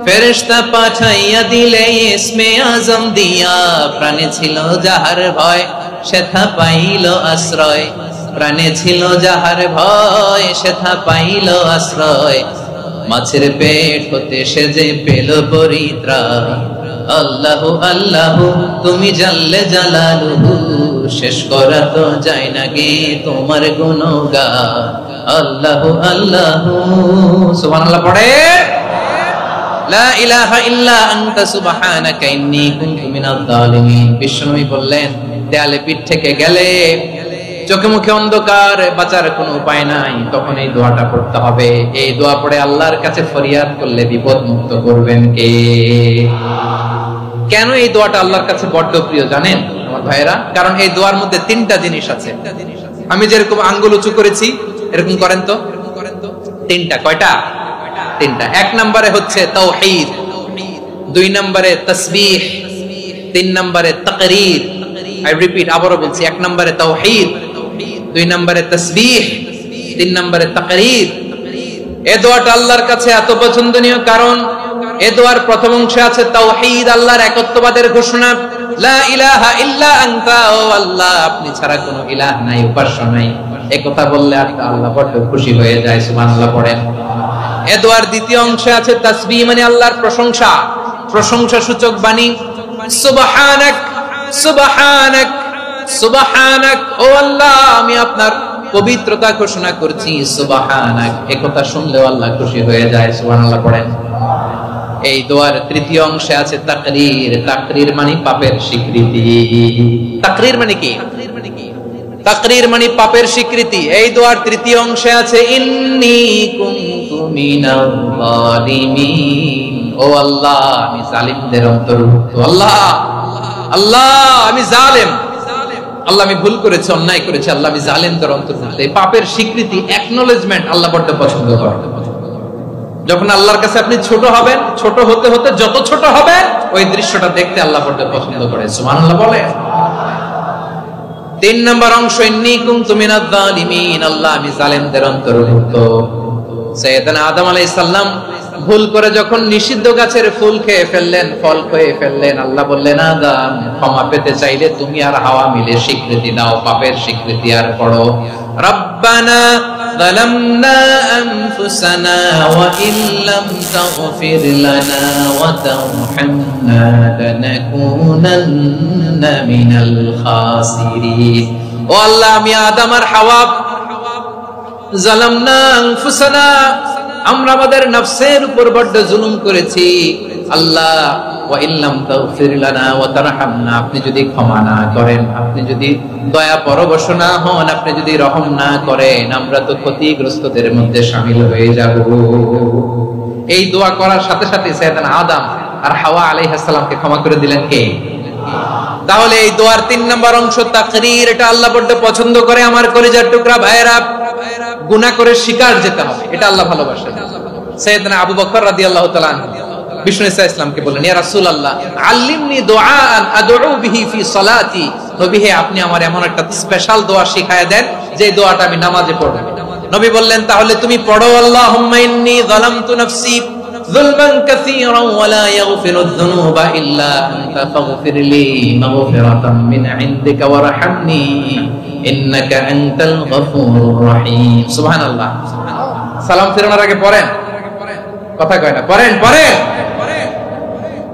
ফেরেশতা পাঠাইয়া দিলে ইসমে আজম দিয়া। প্রাণে ছিল যাহার ভয় সেথা পাইল আশ্রয়, প্রাণে ছিল যাহার ভয় সেথা পাইল আশ্রয়। মাছের পেট হতে সে যে পেল পরিত্রাণ। আল্লাহু আল্লাহু তুমি জাল্লে জালালুহু, শেষ করা তো যায় না গে তোমার গুণগান। আল্লাহু আল্লাহু সুবহানাল্লাহ পড়ে। লা ইলাহা ইল্লা আনতা সুবহানাকা ইন্নী কুনতু মিনাজ জালিমিন। বিশ্বনবী বললেন, দেয়ালে পিঠ থেকে গেলে, চোখে মুখে অন্ধকার, বাঁচার কোনো উপায় নাই, তখন এই দোয়াটা পড়তে হবে। এই দোয়া পড়ে আল্লাহর কাছে ফরিয়াদ করলে বিপদ মুক্ত করবেন কে? কেন এই দোয়াটা আল্লাহর কাছে বড্ড প্রিয় জানেন আমার ভাইয়েরা? কারণ এই দোয়ার মধ্যে 3টা জিনিস আছে। আমি যেরকম আঙ্গুল উঁচু করেছি এরকম করেন তো। 3টা। কয়টা? 3টা। 1 নম্বরে হচ্ছে তাওহীদ, 2 নম্বরে তাসবিহ, 3 নম্বরে তাকরীর। আই রিপিট, আবারো বলছি, 1 নম্বরে তাওহীদ, 2 নম্বরে তাসবিহ, 3 নম্বরে তাকরীর। এই দোয়াটা আল্লাহর কাছে এত পছন্দনীয় কারণ এই দোয়ার প্রথম অংশে আছে তাওহীদ, আল্লাহর একত্ববাদের ঘোষণা। লা ইলাহা ইল্লা আনতা, ও আল্লাহ আপনি ছাড়া কোনো ইলাহ নাই, উপাস্য নাই। এই কথা বললে আল্লাহ বড় খুশি হয়ে যায়। সুবহানাল্লাহ পড়েন। এই দোয়ার দ্বিতীয় অংশে আছে তাসবিহ, মানে আল্লাহর প্রশংসা, প্রশংসা সূচক বাণী। সুবহানাক সুবহানাক সুবহানাক, ও আল্লাহ আমি আপনার পবিত্রতা ঘোষণা করছি। সুবহানাক, এই কথা শুনলেও আল্লাহ খুশি হয়ে যায়। সুবহানাল্লাহ পড়েন। এই দোয়ার তৃতীয় অংশে আছে তাকরীর। তাকরীর মানে পাপের স্বীকৃতি। তাকরীর মানে কি? তাকরীর মানে পাপের স্বীকৃতি। এই দোয়ার তৃতীয় অংশে আছে ইন্নী কুনতু মিনাল জালিমিন, ও আল্লাহ আমি জালিমদের অন্তর্ভুক্ত। আল্লাহ আল্লাহ আমি জালেম, আল্লাহ আমি ভুল করেছি, অন্যায় করেছি, আল্লাহ আমি জালেমদের অন্তর্ভুক্ত। এই পাপের স্বীকৃতি, অ্যাকনলেজমেন্ট আল্লাহ বড় পছন্দ করেন। যখন আল্লাহর কাছে আপনি ছোট হবেন, ছোট হতে হতে যত ছোট হবেন, ওই দৃশ্যটা দেখতে আল্লাহ বড় পছন্দ করে। সুবহানাল্লাহ বলে। 3 নম্বর অংশ ইন্নী কুনতু মিনাজ জালিমিন, আল্লাহ আমি জালেমদের অন্তর্ভুক্ত। সাইয়েদনা আদম আলাইহিস সালাম ভুল করে যখন নিষিদ্ধ গাছের ফুল খেয়ে ফেললেন, ফল খেয়ে ফেললেন, আল্লাহ বললেন আদম ক্ষমা পেতে চাইলে তুমি আর হাওয়া মিলে স্বীকৃতি দাও, পাপের স্বীকৃতি আর পড়ো। রব্বানা যালামনা আনফুসানা ওয়া ইল্লাম তাগফির লানা ওয়া তারহামনা লানাকুনান্না মিনাল খাসিরিন। ও আল্লাহ আমি আদম আর হাওয়া যালামনা আনফুসানা, আমরা আমাদের নফসের উপর বড় জুলুম করেছি। আল্লাহ ওয়া ইল্লাম তাগফির লানা ওয়া তারহামনা, আপনি যদি ক্ষমা না করেন, আপনি যদি দয়া পরবশ না হন, আপনি যদি রহম না করেন, আমরা তো ক্ষতিগ্রস্তদের মধ্যে শামিল হয়ে যাব। এই দোয়া করার সাথে সাথে সাইয়েদনা আদম আর হাওয়া আলাইহিস সালামকে ক্ষমা করে দিলেন কে? তাহলে এই দোয়ার 3 নম্বর অংশ তাকরীর, এটা আল্লাহ বড় পছন্দ করে। আমার কলিজার টুকরা ভাইরা, গুনাহ করে শিকার যেতে হবে, এটা আল্লাহ ভালোবাসেন। সাইয়েদনা আবু বকর রাদিয়াল্লাহু তাআলা বিষ্ণু ইসা ইসলামকে বললেন, ইয়া রাসূলুল্লাহ আল্লিমনি দুআআন আদউ বিহি ফি সালাতি, নবী হে আপনি আমার এমন একটা স্পেশাল দোয়া শিখায়া দেন যে দোয়াটা আমি নামাজে পড়ব। নবী বললেন, তাহলে তুমি পড়ো, আল্লাহুম্মা ইন্নী যালামতু নাফসি যুলমান কাসীরান ওয়া লা ইয়াগফিরুয যুনুবা ইল্লা আনতা ফাগফিরলি মাগফিরাতাম মিন ইনদিকা ওয়ারহামনি ইন্নাকা আনতাল গফুরুর রহিম। সুবহানাল্লাহ। সালাম ফিরানোর আগে পড়েন, কথা কয় না, পড়েন পড়েন।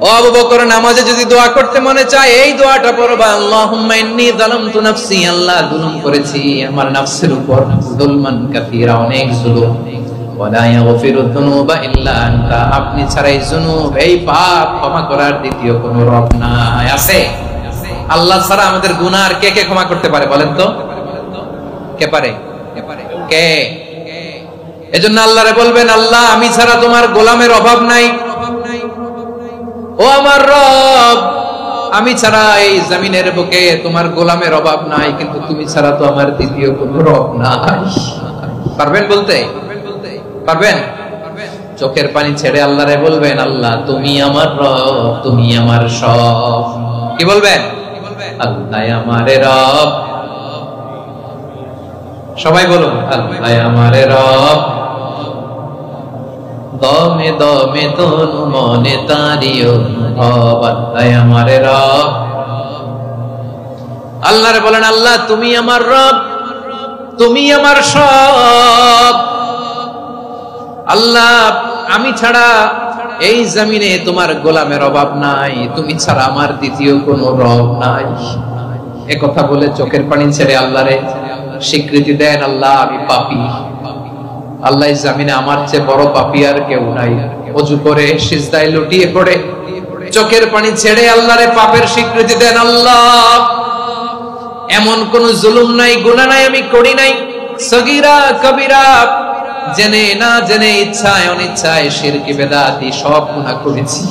ও আবু বকর, নামাজে যদি দোয়া করতে মনে চায় এই দোয়াটা পড়বা, আল্লাহুম্মা ইন্নী যালামতু নাফসি, আল্লাহ জুলুম করেছি আমার নফসের উপর, যুলমান কাসীরা, অনেক জুলুম, ওয়া লা ইয়াগফিরুয যুনুবা ইল্লা আনতা, আপনি ছাড়া এই জুনুব, এই পাপ ক্ষমা করার দ্বিতীয় কোনো রব নাই। আছে? আল্লাহ ছাড়া আমাদের গুনাহ আর কে কে ক্ষমা করতে পারে বলেন তো? কে পারে? কে? এজন্য আল্লাহরে বলবেন, আল্লাহ আমি ছাড়া তোমার গোলামের অভাব নাই, ও আমার রব আমি ছাড়া এই জমিনের বুকে তোমার গোলামের অভাব নাই, কিন্তু তুমি ছাড়া তো আমার দ্বিতীয় কোনো রব নাই। পারবেন বলতে? পারবেন? চোখের পানি ছেড়ে আল্লাহরে বলবেন, আল্লাহ তুমি আমার রব, তুমি আমার সব। কি বলবেন? আল্লাহ আমার রব। সবাই বলুন, আল্লাহ আমার রব, দমে দমে তনু মনে তারিও অনুভব, আল্লাহ আমার রব। আল্লাহরে বলেন, আল্লাহ তুমি আমার রব, তুমি আমার সব। আল্লাহ আমি ছাড়া এই জমিনে তোমার গোলামের অভাব নাই, তুমি ছাড়া আমার দ্বিতীয় কোনো রব নাই। এ কথা বলে চোখের পানি ছেড়ে আল্লাহরে স্বীকৃতি দেন, আল্লাহ আমি পাপী, আল্লাহ জামিনে আমার চেয়ে বড় পাপী আর কেউ নাই। ওযু করে সিজদায় লুটিয়ে পড়ে চোখের পানি ছেড়ে আল্লাহরে পাপের স্বীকৃতি দেন, আল্লাহ এমন কোন জুলুম নাই, গুনাহ নাই আমি করি নাই, সগীরা কবিরা, জেনে না জেনে, ইচ্ছায় অনিচ্ছায়, শিরকি বেদাতি সব গুনাহ করেছি।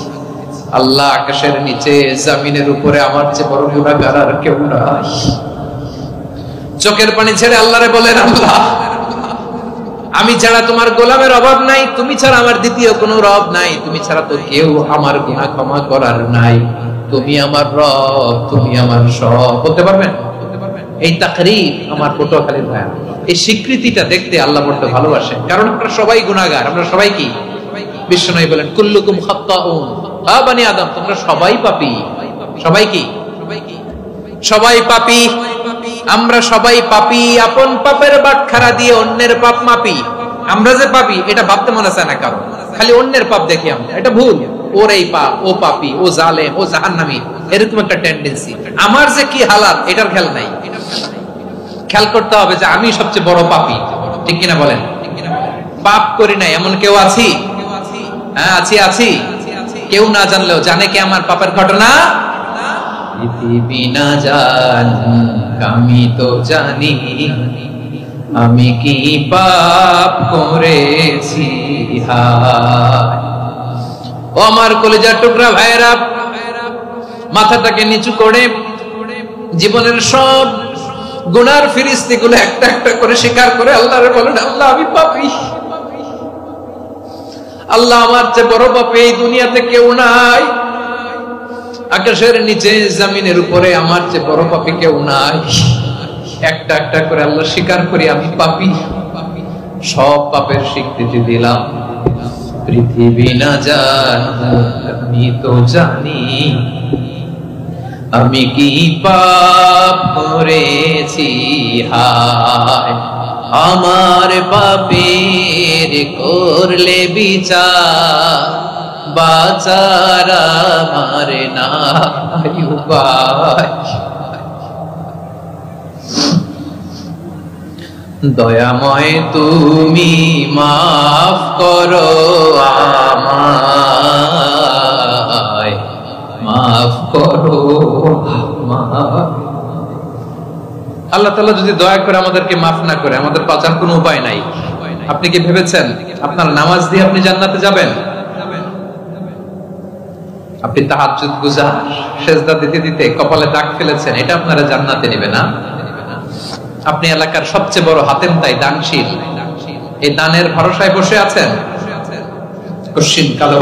আল্লাহ আকাশের নিচে জমিনের উপরে আমার চেয়ে বড় গুনাহগার আর কেউ নাই। চোখের পানি ছেড়ে আল্লাহরে বলেন, আল্লাহ আমি ছাড়া তোমার গোলামের অভাব নাই, তুমি ছাড়া আমার দ্বিতীয় কোনো রব নাই, তুমি ছাড়া তো কেউ আমার গুনাহ ক্ষমা করার নাই, তুমি আমার রব, তুমি আমার সব। বলতে পারবেন? এই তাকরীর আমার পটুয়াখালীর ভাই, এই স্বীকৃতিটা দেখতে আল্লাহ বড় ভালোবাসেন, কারণ আমরা সবাই গুনাহগার। আমরা সবাই কি? বিশ্বনবী বলেন, কুল্লুকুম খাত্তাউন, আ বনি আদম তোমরা সবাই পাপী। সবাই কি? সবাই পাপী। আমরা সবাই পাপী, আপন পাপের বাটখারা দিয়ে অন্যের পাপ মাপি। আমরা যে পাপী এটা ভাবতে মনে চায় না কারণ, খালি অন্যের পাপ দেখি আমরা, এটা ভুল। ওর এই পাপ, ও পাপী, ও জালেম, ও জাহান্নামী, এরকম একটা টেন্ডেন্সি। আমার যে কি হালাত এটার খেয়াল নাই। খেয়াল করতে হবে যে আমি সবচেয়ে বড় পাপী, ঠিক কিনা বলেন? পাপ করি নাই এমন কেউ আছি? হ্যাঁ আছি, আছি। কেউ না জানলেও জানে কি আমার পাপের ঘটনা? পৃথিবী না জান আমি তো জানি আমি কি পাপ করেছি। ও আমার কলিজার টুকরা ভাইরা, মাথাটাকে নিচু করে জীবনের সব গুনার ফিরিস্তিগুলো একটা একটা করে স্বীকার করে আল্লাহরে বলেন, আল্লাহ আমি পাপী, আল্লাহ আমার চেয়ে বড় পাপী এই দুনিয়াতে কেউ নাই, আকাশের নিচে জমিনের উপরে আমার চেয়ে বড় পাপী কেউ নাই। একটা একটা করে আল্লাহ স্বীকার করি আমি পাপী, সব পাপের স্বীকৃতি দিলাম। পৃথিবী না জানো আমি তো জানি আমি কি পাপ করেছি। হায় আমার পাপের করলে বিচার, বাঁচার আমার নাই উপায়। দয়াময় তুমি মাফ করো আমায়, করো আল্লাহ তাআলা যদি দয়া করে আমাদেরকে মাফ না করে, আমাদের বাঁচার কোনো উপায় নাই। আপনি কি ভেবেছেন আপনার নামাজ দিয়ে আপনি জান্নাতে যাবেন? আপনি তাহাজ্জুদ গুজার, সেজদা দিতে দিতে কপালে দাগ ফেলেছেন, এটা আপনারা জান্নাতে নেবে না। আপনি এলাকার সবচেয়ে বড় হাতেম তাই দানশীল, এই দানের ভরসায় বসে আছেন। কশিন কালো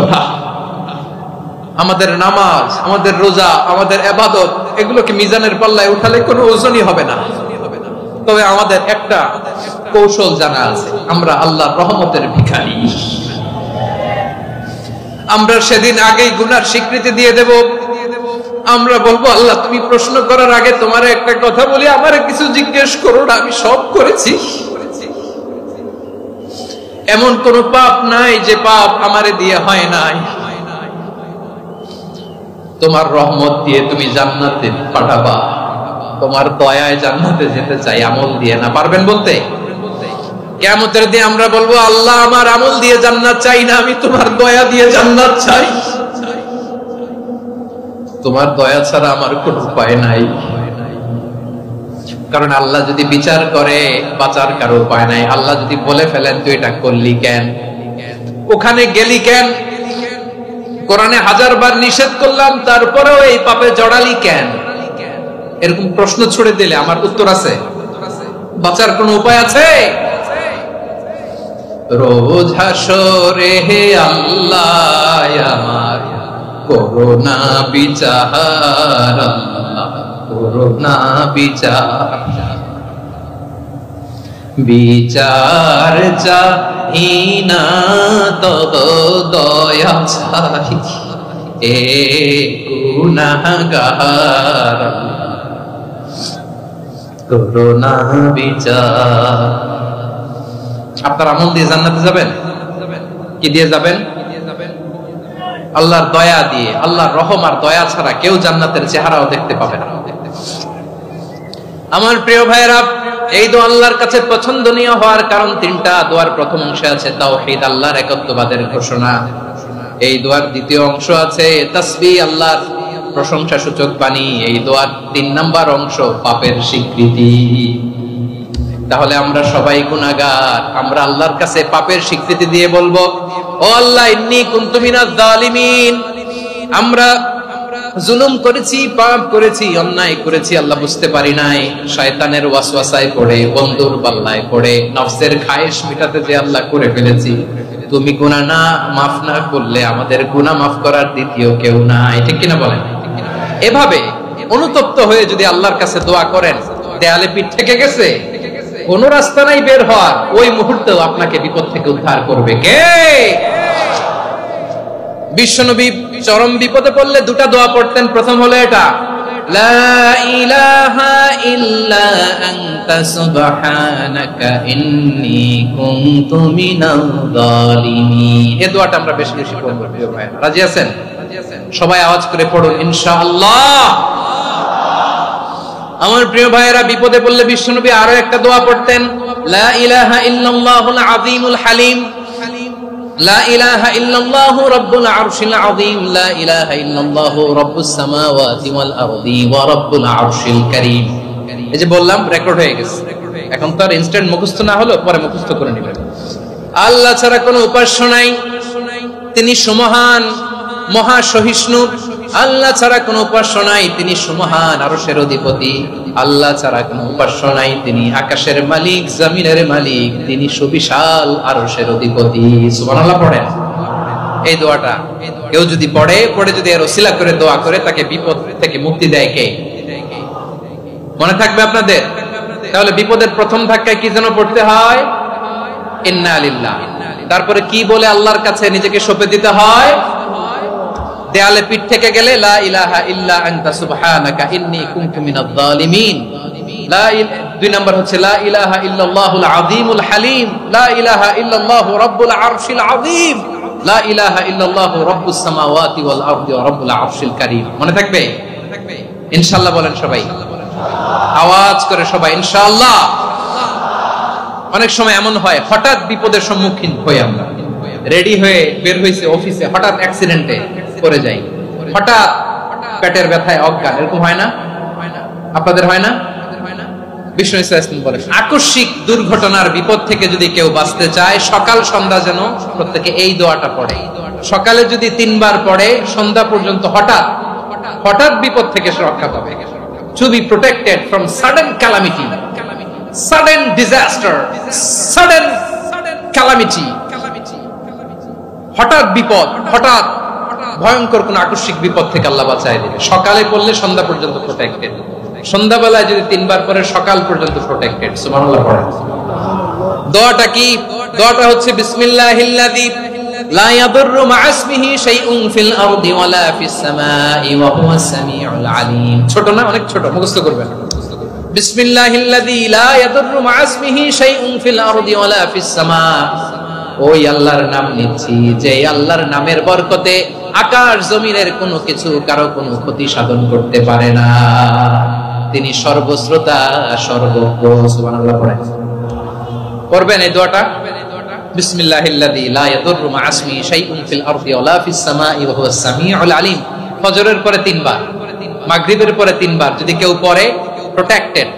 আমাদের নামাজ, আমাদের রোজা, আমাদের ইবাদত, এগুলোকে মিজানের পাল্লায় উঠালে কোনো ওজনই হবে না। তবে আমাদের একটা কৌশল জানা আছে, আমরা আল্লাহর রহমতের ভিখারি। আমরা সেদিন আগেই গুনার স্বীকৃতি দিয়ে দেব। আমরা বলবো, আল্লাহ তুমি প্রশ্ন করার আগে তোমার একটা কথা বলি, আমারে কিছু জিজ্ঞেস করো না, আমি সব করেছি। এমন কোন পাপ নাই যে পাপ আমারে দিয়ে হয় নাই। তোমার রহমত দিয়ে তুমি জান্নাতে পাঠাবা, তোমার দয়ায় জান্নাতে যেতে চাই, আমল দিয়ে না। পারবেন বলতে? কিয়ামতের দিন আমরা বলবো, আল্লাহ আমার আমল দিয়ে জান্নাত চাই না, আমি তোমার দয়া দিয়ে জান্নাত চাই। তোমার দয়া ছাড়া আমার কোনো উপায় নাই। কারণ আল্লাহ যদি বিচার করে বাঁচার কারো উপায় নাই। আল্লাহ যদি বলে ফেলেন তুই এটা করলি কেন, ওখানে গেলি কেন, কোরআনে 1000 বার নিষেধ করলাম তারপরেও এই পাপে জড়ালি কেন, এরকম প্রশ্ন ছুড়ে দিলে আমার উত্তর আছে? বাঁচার কোনো উপায় আছে? রোজ হাসরে হে আল্লাহ আমার করোনা বিচার, আল্লাহ করোনা বিচার, বিচার চাই না তব দয়া চাই, এ গুনাহগার করোনা বিচার। আপনার আমল দিয়ে জান্নাতে যাবেন? কি দিয়ে যাবেন? আল্লাহর দয়া দিয়ে। আল্লাহর রহম আর দয়া ছাড়া কেউ জান্নাতের চেহারাও দেখতে পাবে না। আমার প্রিয় ভাইয়েরা, এই দোয়া আল্লাহর কাছে পছন্দনীয় হওয়ার কারণ তিনটা। দোয়ার প্রথম অংশে আছে তাওহীদ, আল্লাহর একত্ববাদের ঘোষণা। এই দোয়ার দ্বিতীয় অংশ আছে তাসবিহ, আল্লাহর প্রশংসা সূচক বাণী। এই দোয়ার 3 নাম্বার অংশ পাপের স্বীকৃতি। তাহলে আমরা সবাই গুনাহগার। আমরা আল্লাহর কাছে পাপের স্বীকৃতি দিয়ে বলবো, ও আল্লাহ ইন্নী কুনতু মিনাজ জালিমিন, আমরা জুলুম করেছি, পাপ করেছি, অন্যায় করেছি, আল্লাহ বুঝতে পারি নাই। শয়তানের ওয়াসওয়াসায় পড়ে, বন্ধুর পাল্লায় পড়ে, নফসের খায়েশ মিটাতে যে আল্লাহ করে ফেলেছি। তুমি গুনাহ না মাফ না করলে আমাদের গুনাহ মাফ করার দ্বিতীয় কেউ নাই। ঠিক কিনা বলেন? এভাবে অনুতপ্ত হয়ে যদি আল্লাহর কাছে দোয়া করেন, দেয়ালে পিঠ থেকে গেছে, কোন রাস্তা নাই বের হওয়ার, ওই মুহূর্তেও আপনাকে বিপদ থেকে উদ্ধার করবে কে? বিশ্বনবী চরম বিপদে পড়লে দুটা দোয়া পড়তেন। প্রথম হলো এটা, লা ইলাহা ইল্লা আনতা সুবহানাকা ইন্নী কুনতু মিনাল জালিমিন। এই দোয়াটা আমরা বেশি বেশি পড়ব প্রিয় ভাই। রাজি আছেন? সবাই আওয়াজ করে পড়ুন ইনশাআল্লাহ। আমার প্রিয় ভাইয়েরা, বিপদে পড়লে বিশ্বনবী আরো একটা দোয়া পড়তেন, লা ইলাহা ইল্লাল্লাহুল আযীমুল হালিম, লা ইলাহা ইল্লাল্লাহু রাব্বুল আরশিল আযীম, লা ইলাহা ইল্লাল্লাহু রাব্বুস সামাওয়াতি ওয়াল আরদি ওয়া রাব্বুল আরশিল কারীম। এই যে বললাম, রেকর্ড হয়ে গেছে। এখন তো আর ইনস্ট্যান্ট মুখস্থ না হলো, পরে মুখস্থ করে নেবেন। আল্লাহ ছাড়া কোনো উপাস্য নাই, তিনি সুমহান, মহা সহিষ্ণু। আল্লাহ ছাড়া কোনো উপাস্য নাই, তিনি সুমহান, আরশের অধিপতি। আল্লাহ ছাড়া কোনো উপাস্য নাই, তিনি আকাশের মালিক, জমিনের মালিক, তিনি সুবিশাল আরশের অধিপতি। সুবহানাল্লাহ পড়েন এই দোয়াটা। কেউ যদি পড়ে যদি এর ওসিলা করে দোয়া করে, তাকে বিপদ থেকে মুক্তি দেয় কে? মনে থাকবে আপনাদের? তাহলে বিপদের প্রথম ধাক্কায় কি যেন পড়তে হয়? ইন্না লিল্লাহ। তারপরে কি বলে আল্লাহর কাছে নিজেকে সঁপে দিতে হয়? দেয়ালে পিঠ থেকে গেলে লা ইলাহা ইল্লা আনতা সুবহানাকা ইন্নী কুনতু মিনাজ জালিমিন। 2 নাম্বার হচ্ছে লা ইলাহা ইল্লাল্লাহুল আযীমুল হালিম, লা ইলাহা ইল্লাল্লাহু রাব্বুল আরশিল আযীম, লা ইলাহা ইল্লাল্লাহু রাব্বুস সামাওয়াতি ওয়াল আরদি ওয়া রাব্বুল আরশিল কারীম। মনে থাকবে? ইনশাআল্লাহ বলেন সবাই, আওয়াজ করে সবাই ইনশাআল্লাহ। অনেক সময় এমন হয়, হঠাৎ বিপদের সম্মুখীন হই আমরা, রেডি হয়ে বের হইছে অফিসে, হঠাৎ অ্যাক্সিডেন্টে পড়ে যাই, হঠাৎ পেটের ব্যথায় অজ্ঞান, এরকম হয় না? আপনাদের হয় না? বিষ্ণু ইসলাম বলেন আকস্মিক দুর্ঘটনার বিপদ থেকে যদি কেউ বাঁচতে চায় সকাল সন্ধ্যা যেন প্রত্যেকে এই দোয়াটা পড়ে। সকালে যদি 3 বার পড়ে সন্ধ্যা পর্যন্ত হঠাৎ বিপদ থেকে সে রক্ষা পাবে। To be protected from sudden calamity, sudden disaster, sudden calamity, হঠাৎ বিপদ, হঠাৎ ভয়ঙ্কর কোন আকস্মিক বিপদ থেকে আল্লাহ বাঁচায় দিবে। সকালে পড়লে সন্ধ্যা পর্যন্ত প্রোটেক্টেড, সন্ধ্যাবেলায় যদি 3 বার পরে সকাল পর্যন্ত প্রোটেক্টেড। সুবহানাল্লাহ পড়েন। দোয়াটা কি? দোয়াটা হচ্ছে বিসমিল্লাহিল্লাযী লা ইয়াদুররু মা ইসমিহি শাইউন ফিল আরদি ওয়ালা ফিস সামাই ওয়া হুয়াস সামিউল আলিম। ছোট না? অনেক ছোট, মুখস্থ করবেন। বিসমিল্লাহিল্লাযী লা ইয়াদুররু মা ইসমিহি শাইউন ফিল আরদি ওয়ালা ফিস সামা। ওই আল্লাহর নাম নিচ্ছি যে আল্লাহর নামের বরকতে আকাশ জমিনের কোনো কিছু কারো কোনো ক্ষতি সাধন করতে পারে না। তিনি সর্বশ্রোতা সর্বজ্ঞ। সুবহানাল্লাহ পড়েন। পড়বেন এই দোয়াটা, বিসমিল্লাহিল্লাযী লা ইয়াদুররু মা ইসমিহি শাইউন ফিল আরদি ওয়ালা ফিস সামাই ওয়া হুয়াস সামিউল আলিম। ফজরের পরে 3 বার, মাগরিবের পরে 3 বার যদি কেউ পড়ে প্রোটেক্টেড,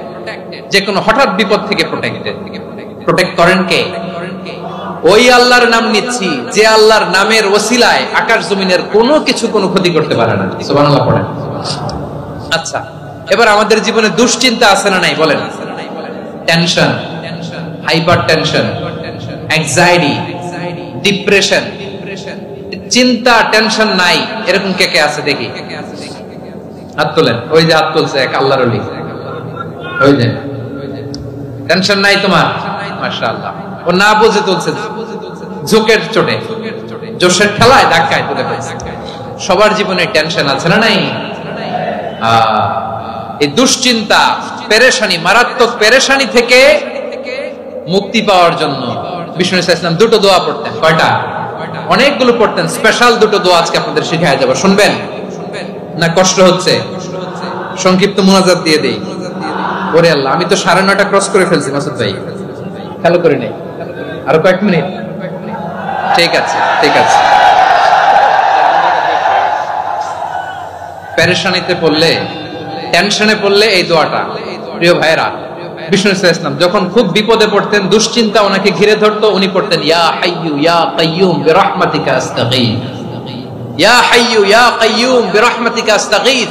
যে কোনো হঠাৎ বিপদ থেকে প্রোটেক্টেড। প্রোটেক্ট করেন কে? ওই আল্লাহর নাম নিচ্ছি যে আল্লাহর নামের ওসিলায় আকাশ জমিনের কোনো কিছু কোনো ক্ষতি করতে পারে না। সুবহানাল্লাহ পড়েন। আচ্ছা, এবার আমাদের জীবনে দুশ্চিন্তা আছে না নাই বলেন? Tension, hyper tension, anxiety, depression, চিন্তা, টেনশন নাই এরকম কে কে আছে দেখি? হাত তোলেন। ওই যে হাত তুলছে এক আল্লাহর ওলি। ওই যে টেনশন নাই তোমার? মাশাআল্লাহ। ও না বুঝে তুলছে, ঝোঁকের চোটে, জোশের ঠেলায় ধাক্কায় তুলে ফেলছে। সবার জীবনে টেনশন আছে না নাই? এই দুশ্চিন্তা, পেরেশানি, মারাত্মক পেরেশানি থেকে মুক্তি পাওয়ার জন্য বিষ্ণু ইসলাম 2টো দোয়া পড়তেন। কয়টা? অনেকগুলো পড়তেন। স্পেশাল 2টো দোয়া আজকে আপনাদের শিখায় যাব। শুনবেন না? কষ্ট হচ্ছে? সংক্ষিপ্ত মুনাজাত দিয়ে দেই। ওরে আল্লাহ, আমি তো 9:30 ক্রস করে ফেলছি মাসুদ ভাই, খেয়াল করে নেই। আরো কয়েক মিনিট? ঠিক আছে, ঠিক আছে। পেরেশানিতে পড়লে, টেনশনে পড়লে এই দোয়াটা, প্রিয় ভাইরা, বিষ্ণু ইসলাম যখন খুব বিপদে পড়তেন, দুশ্চিন্তা ওনাকে ঘিরে ধরতো, উনি পড়তেন ইয়া হাইয়ু ইয়া কাইয়ুম বিরহমাতিকা আস্তাগীথ, ইয়া হাইয়ু ইয়া কাইয়ুম বিরহমাতিকা আস্তাগীথ,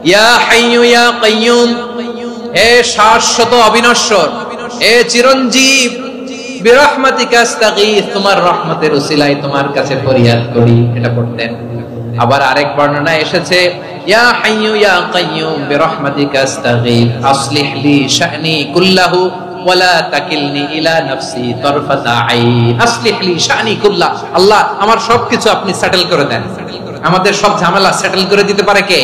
ইয়া হাইয়ু ইয়া কাইয়ুম, হে শাশ্বত অবিনশ্বর, হে চিরঞ্জীব, বিরহমাতিকা আস্তাগীথ, তোমার রহমতের উসিলায় তোমার কাছে ফরিয়াদ করি। এটা পড়তেন। আবার আরেক বর্ণনায় এসেছে ইয়া হাইয়ু ইয়া কাইয়ুম বিরহমাতিকা আস্তাগীথ আসলিহ লি শা'নি কুল্লাহু ওয়ালা তাকিলনি ইলা নাফসি তারফাতা আইন। আসলিহ লি শা'নি কুল্লাহ, আল্লাহ আমার সবকিছু আপনি সেটেল করে দেন। আমাদের সব ঝামেলা সেটেল করে দিতে পারে কে?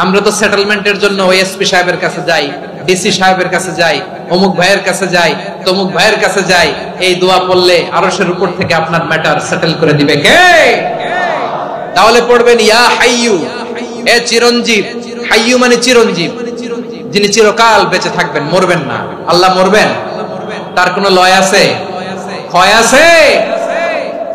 আমরা তো সেটেলমেন্টের জন্য ওএসপি সাহেবের কাছে যাই, ডিসি সাহেবের কাছে যাই, অমুক ভাইয়ের কাছে যাই, তমুক ভাইয়ের কাছে যাই। এই দোয়া পড়লে আরশের উপর থেকে আপনার ম্যাটার সেটেল করে দিবে কে? তাহলে পড়বেন ইয়া হাইয়ু, এ চিরঞ্জীব। হাইয়ু মানে চিরঞ্জীব, যিনি চিরকাল বেঁচে থাকবেন, মরবেন না। আল্লাহ মরবেন? তার কোনো লয় আছে? ক্ষয় আছে?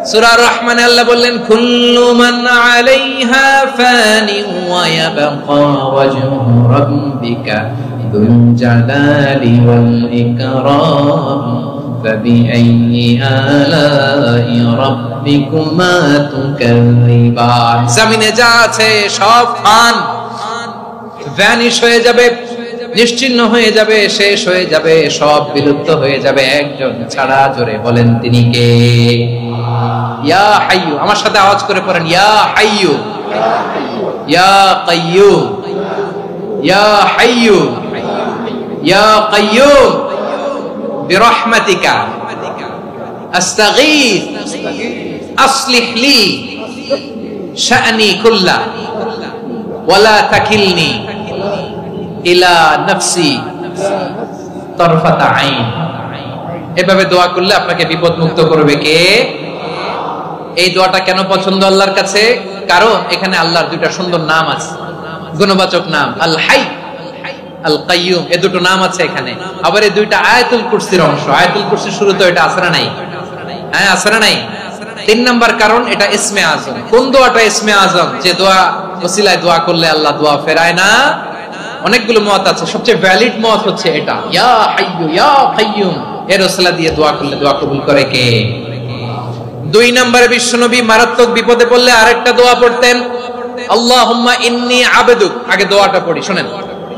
সূরা রহমানে আল্লাহ বললেন কুল্লু মান আলাইহা ফানি ওয়া ইয়াবকা ওয়াজহু রাব্বিকা যুল জালালি ওয়াল ইকরাম ফাবিআইয়ি আলাই রাব্বিকুমা তুকাযিবান। জমিনে যা আছে সব ভ্যানিশ হয়ে যাবে, নিশ্চিহ্ন হয়ে যাবে, শেষ হয়ে যাবে, সব বিলুপ্ত হয়ে যাবে একজন ছাড়া। জোরে বলেন তিনি কে? ইয়া হাইয়ু। আমার সাথে আওয়াজ করে পড়েন ইয়া হাইয়ু ইয়া কাইয়ুম ইয়া হাইয়ু ইয়া কাইয়ুম বিরহমাতিকা আস্তাগীথ আসলিহ লি শা'নি কুল্লা ওয়ালা তাকিলনি ইলা নাফসি তারফাতা আইন। এভাবে দোয়া করলে আপনাকে বিপদ মুক্ত করবে কে? এই দোয়াটা কেন পছন্দ আল্লাহর কাছে? কারণ এখানে আল্লাহর 2টা সুন্দর নাম আছে, গুণবাচক নাম, আল হাই, আল কাইয়ুম। এই 2টো নাম আছে এখানে। আবার এই 2টা আয়াতুল কুরসির অংশ। আয়াতুল কুরসির শুরুতে এটা আছে না নাই? হ্যাঁ, আছে না নাই? তিন নাম্বার কারণ এটা ইসমে আজম। কোন দোয়াটা ইসমে আজম? যে দোয়া ওসিলায় দোয়া করলে আল্লাহ দোয়া ফেরায় না। অনেকগুলো মত আছে, সবচেয়ে ভ্যালিড মত হচ্ছে এটা, ইয়া হাইয়ু ইয়া কাইয়ুম, এর ওসিলা দিয়ে দোয়া করলে দোয়া কবুল করে কে? দুই নম্বরে বিশ্বনবী মারাত্মক বিপদে পড়লে আরেকটা দোয়া পড়তেন, আল্লাহুম্মা ইন্নী আবদুক। আগে দোয়াটা পড়ি, শুনেন।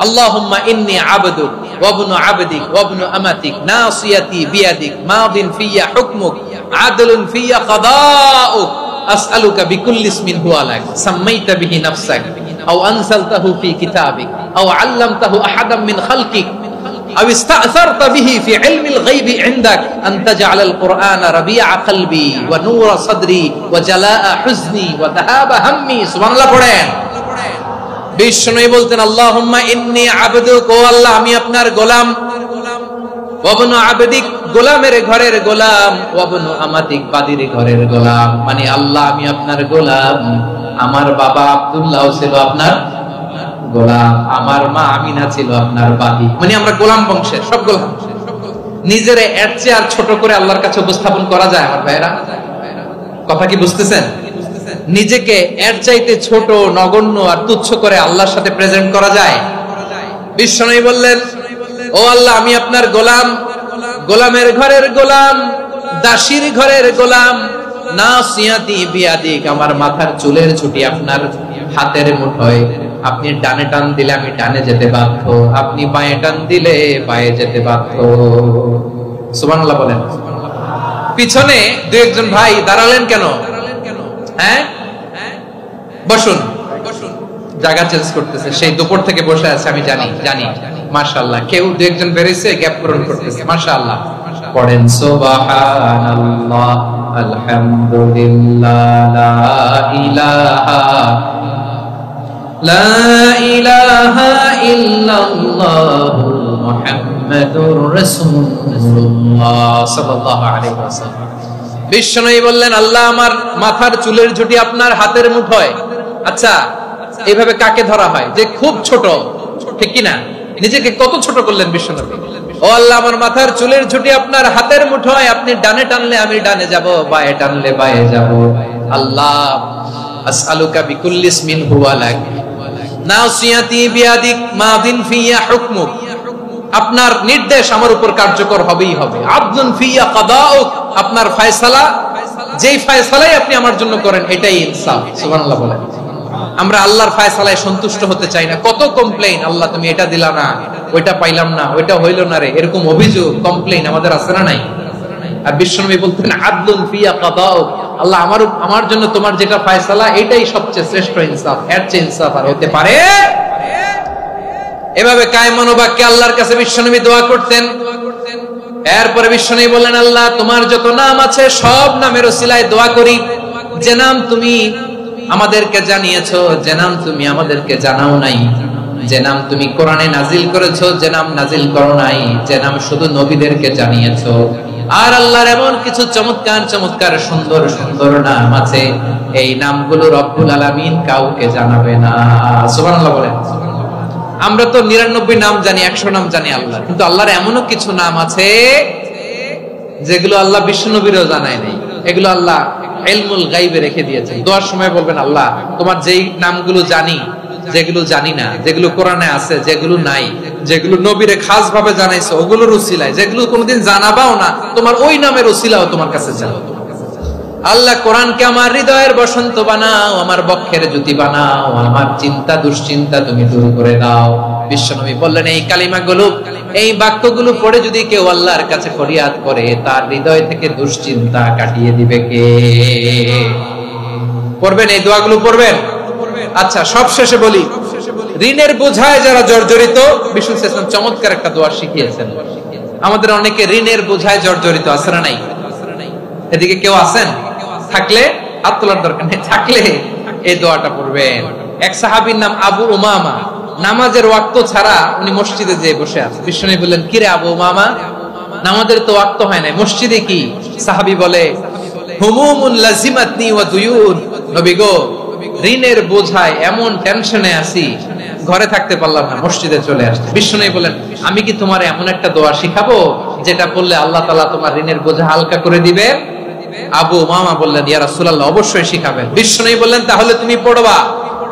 আল্লাহুম্মা ইন্নী আবদুক ওয়া ইবনু আবদিক ওয়া ইবনু আমাতিক নাসিয়াতি বিয়াদিক মাদিন ফিয়া হুকমুক আদলুন ফিয়া কাদাউক আসআলুকা বিকুল্লি ইসমিন হুয়া লাক সাম্মাইতা বিহি নাফসাক আও আনসালতাহু ফি কিতাবিক আও আল্লামতাহু আহাদাম মিন খালকিক আও ইস্তা'সারতা বিহি ফি ইলমিল গায়বি ইনদাক আন তাজআলাল কুরআনা রাবিআ কলবি ওয়া নূরা সাদরি ওয়া জালাআ হুজনি ওয়া যাহাবা হাম্মি। সুবহানাল্লাহ পড়েন। বিষ্ণু বলতেন, আল্লাহুম্মা ইন্নী আবদুক, ও আল্লাহ আমি আপনার গোলাম, ওয়া ইবনু আবদিক, গোলামের ঘরের গোলাম, ওয়া ইবনু আমাতিক, বাদীর ঘরের গোলাম। মানে আল্লাহ আমি আপনার গোলাম, আমার বাবা আব্দুল্লাহ ছিল আপনার গোলাম, আমার মা আমিনা ছিল আপনার বাদী। মানে আমরা গোলাম বংশের, সব গোলাম। নিজেরে এর চেয়ে আর ছোট করে আল্লাহর কাছে উপস্থাপন করা যায় আমার ভাইরা? কথা কি বুঝতেছেন? নিজেকে এর চাইতে ছোট, নগণ্য আর তুচ্ছ করে আল্লাহর সাথে প্রেজেন্ট করা যায়? বিশ্বনবী বললেন, ও আল্লাহ আমি আপনার গোলাম, গোলামের ঘরের গোলাম, দাসীর ঘরের গোলাম, নাসিয়াতি বিয়াদিক, আমার মাথার চুলের ছুটি আপনার হাতের মুঠোয়, আপনি ডানে টান দিলে আমি ডানে যেতে বাধ্য, আপনি বাঁয়ে টান দিলে বাঁয়ে যেতে বাধ্য। সুবহানাল্লাহ বলেন। পিছনে দু একজন ভাই দাঁড়ালেন কেন? হ্যাঁ, বসুন। জায়গা চেঞ্জ করতেছে, সেই দুপুর থেকে বসে আছে আমি জানি জানি। মাশাআল্লাহ, কেউ দু একজন বেরিয়েছে, গ্যাপ পূরণ করতেছে। মাশাআল্লাহ পড়েন, সুবহানাল্লাহ আলহামদুলিল্লাহ লা ইলাহা ইল্লাল্লাহ মুহাম্মাদুর রাসূলুল্লাহ সাল্লাল্লাহু আলাইহি ওয়াসাল্লাম। বিশ্বনবী বললেন, আল্লাহ আমার মাথার চুলের ঝুঁটি আপনার হাতের মুঠোয়। আচ্ছা, এইভাবে কাকে ধরা হয়? যে খুব ছোট, ঠিক কিনা? নিজেকে কত ছোট করলেন বিশ্বনবী। ও আল্লাহ আমার মাথার চুলের ঝুঁটি আপনার হাতের মুঠোয়, আপনি ডানে টানলে আমি ডানে যাব, বাঁয়ে টানলে বাঁয়ে যাব। আল্লাহ আসআলুকা বিকুল্লি ইসমিন হুয়া লাক নাসিয়াতি বিয়াদিক মাদিন ফিয়া হুকমুক, আপনার নির্দেশ আমার উপর কার্যকর হবেই হবে। আদলুন ফিয়া কাদাউক, আপনার ফয়সালা, যেই ফয়সালাই আপনি আমার জন্য করেন এটাই ইনসাফ। সুবহানাল্লাহ বলেন। আমরা আল্লাহর ফয়সালায় সন্তুষ্ট হতে চাই না। কত কমপ্লেইন, আল্লাহ তুমি এটা দিলা না, ওইটা পাইলাম না, ওইটা হইল না রে, এরকম অভিযোগ, কমপ্লেইন আমাদের আছে না নাই? আর বিশ্বনবী বলতেন, আদলুন ফিয়া কাদাউক, আল্লাহ আমার জন্য তোমার যেটা ফয়সালা এটাই সবচেয়ে শ্রেষ্ঠ ইনসাফ, এর চেয়ে ইনসাফ আর হতে পারে? এভাবে কায় মনোবাক্যে আল্লাহর কাছে বিশ্বনবী দোয়া করতেন। এরপরে বিশ্বনবী বললেন, আল্লাহ তোমার যত নাম আছে সব নামের ওসিলায় দোয়া করি, যে নাম তুমি আমাদেরকে জানিয়েছো, যে নাম তুমি আমাদেরকে জানাও নাই, যে নাম তুমি কোরআনে নাজিল করেছো, যে নাম নাজিল করো নাই, যে নাম শুধু নবীদেরকে জানিয়েছো। আর আল্লাহর এমন কিছু চমৎকার চমৎকার সুন্দর সুন্দর নাম আছে, এই নামগুলো রব্বুল আলামিন কাউকে জানাবে না। সুবহানাল্লাহ বলেন। আমরা তো 99 নাম জানি, 100 নাম জানি আল্লাহ, কিন্তু আল্লাহর এমনও কিছু নাম আছে যেগুলো আল্লাহ বিশ্বনবীরও জানায় নাই। এগুলো আল্লাহ ইলমুল গায়বে রেখে দিয়েছেন। দোয়ার সময় বলবেন, আল্লাহ তোমার যেই নামগুলো জানি, যেগুলো জানি না, যেগুলো কোরআনে আছে, যেগুলো নাই, যেগুলো নবীরে খাস ভাবে জানাইছো ওগুলোর উসিলায়, যেগুলো কোনোদিন জানাবাও না তোমার ওই নামের উসিলাও তোমার কাছে চাও। আল্লাহ কোরআনকে আমার হৃদয়ের বসন্ত বানাও, আমার বক্ষের জ্যোতি বানাও, আমার চিন্তা দুশ্চিন্তা তুমি দূর করে দাও। বিশ্বনবী বললেন, এই কালিমাগুলো, এই বাক্যগুলো পড়ে যদি কেউ আল্লাহর কাছে ফরিয়াদ করে, তার হৃদয় থেকে দুশ্চিন্তা কাটিয়ে দিবে কে? পড়বেন, এই দোয়াগুলো পড়বেন। আচ্ছা, সব শেষে বলি, ঋণের বোঝায় যারা জর্জরিত, বিষ্ণু ইসলাম চমৎকার একটা দোয়া শিখিয়েছেন। আমাদের অনেকে ঋণের বোঝায় জর্জরিত, আছে না নাই? এদিকে কেউ আছেন? থাকলে হাত তোলার দরকার নেই, থাকলে এই দোয়াটা পড়বেন। এক সাহাবীর নাম আবু উমামা, নামাজের ওয়াক্ত ছাড়া উনি মসজিদে যেয়ে বসে আছে। বিষ্ণু বললেন, কিরে আবু উমামা, নামাজের তো ওয়াক্ত হয় না, মসজিদে কি? সাহাবী বলে, হুমুমুন লাজিমাতনি ওয়া দুয়ুন, নবী গো ঋণের বোঝায় এমন টেনশনে আছি, ঘরে থাকতে পারলাম না, মসজিদে চলে আসছে। বিষ্ণু বলেন, আমি কি তোমার এমন একটা দোয়া শিখাবো যেটা বললে আল্লাহ তাআলা তোমার ঋণের বোঝা হালকা করে দিবে? আবু উমামা বললেন, ইয়া রাসূলুল্লাহ, অবশ্যই শিখাবেন। বিশ্বনবী বললেন, তাহলে তুমি পড়বা,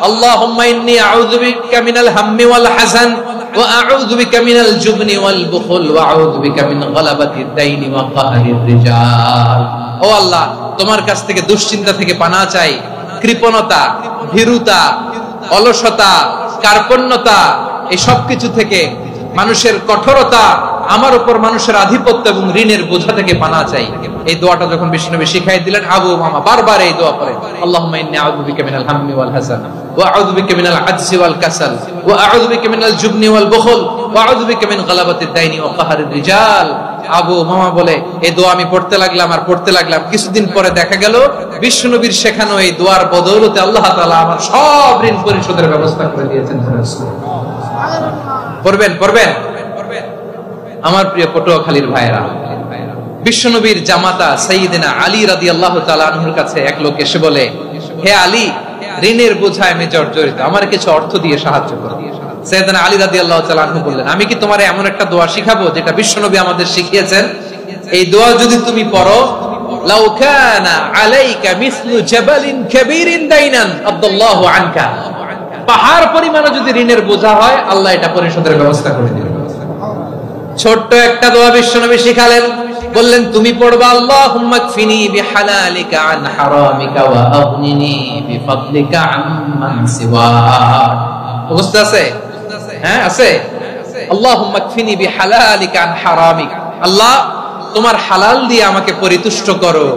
আল্লাহুম্মা ইন্নী আউযু বিকা মিনাল হাম্মি ওয়াল হাযান ওয়া আউযু বিকা মিনাল জুবনি ওয়াল বুখল ওয়া আউযু বিকা মিন গালাবাতিদ দাইনি ওয়া কাহরির রিজাল। ও আল্লাহ, তোমার কাছ থেকে দুশ্চিন্তা থেকে পানাহ চাই, কৃপণতা, ভীরুতা, অলসতা, কার্পণ্যতা, এই সব কিছু থেকে, মানুষের কঠোরতা, আমার উপর মানুষের আধিপত্য এবং ঋণের বোঝা থেকে পানাহ চাই। এই দোয়াটা যখন বিশ্বনবী শিখাই দিলেন, আবু উমামা বারবার এই দোয়া করেন, আল্লাহুম্মা ইন্নী আউযু বিকা মিনাল হাম্মি ওয়াল হাযান ওয়া আউযু বিকা মিনাল আজজি ওয়াল কাসাল ওয়া আউযু বিকা মিনাল জুবনি ওয়াল বুখল ওয়া আউযু বিকা মিন গালাবাতিদ দাইনি ওয়া কাহরির রিজাল। আবু উমামা বলে, এই দোয়া আমি পড়তে লাগলাম। কিছুদিন পরে দেখা গেল বিশ্বনবীর শেখানো এই দোয়ার বদৌলতে আল্লাহ তাআলা আমার সব ঋণ পরিশোধের ব্যবস্থা করে দিয়েছেন। পড়বেন আমার প্রিয় পটুয়াখালীর ভাইরা। বিশ্বনবীর জামাতা সাইয়্যিদিনা আলী রাদিয়াল্লাহু তাআলা আনহুর কাছে এক লোক এসে বলে, হে আলী, ঋণের বোঝায় আমি জর্জরিত, আমার কিছু অর্থ দিয়ে সাহায্য করো। সাইয়্যিদিনা আলী রাদিয়াল্লাহু তাআলা আনহু বললেন, আমি কি তোমারে এমন একটা দোয়া শিখাবো যেটা বিশ্বনবী আমাদের শিখিয়েছেন? এই দোয়া যদি তুমি পড়ো, লাউ কানা আলাইকা মিসলু জাবালিন কাবীরিন দাইনান আব্দুল্লাহু আনকা, পাহাড় পরিমাণে যদি ঋণের বোঝা হয়, আল্লাহ এটা পরিশোধের ব্যবস্থা করে দিবেন। ছোট্ট একটা দোয়া বিশ্বনবী শিখালেন, বললেন তুমি পড়বা, আল্লাহুম্মা কফিনি বিহালালিকা আন হারামিকা ওয়া আগনিনি বিফাদলিকা আম্মান সিওয়াক। বুঝতে আছে? হ্যাঁ, আছে। আল্লাহুম্মা কফিনি বিহালালিকা আন হারামিক, আল্লাহ তোমার হালাল দিয়ে আমাকে পরিতুষ্ট করো।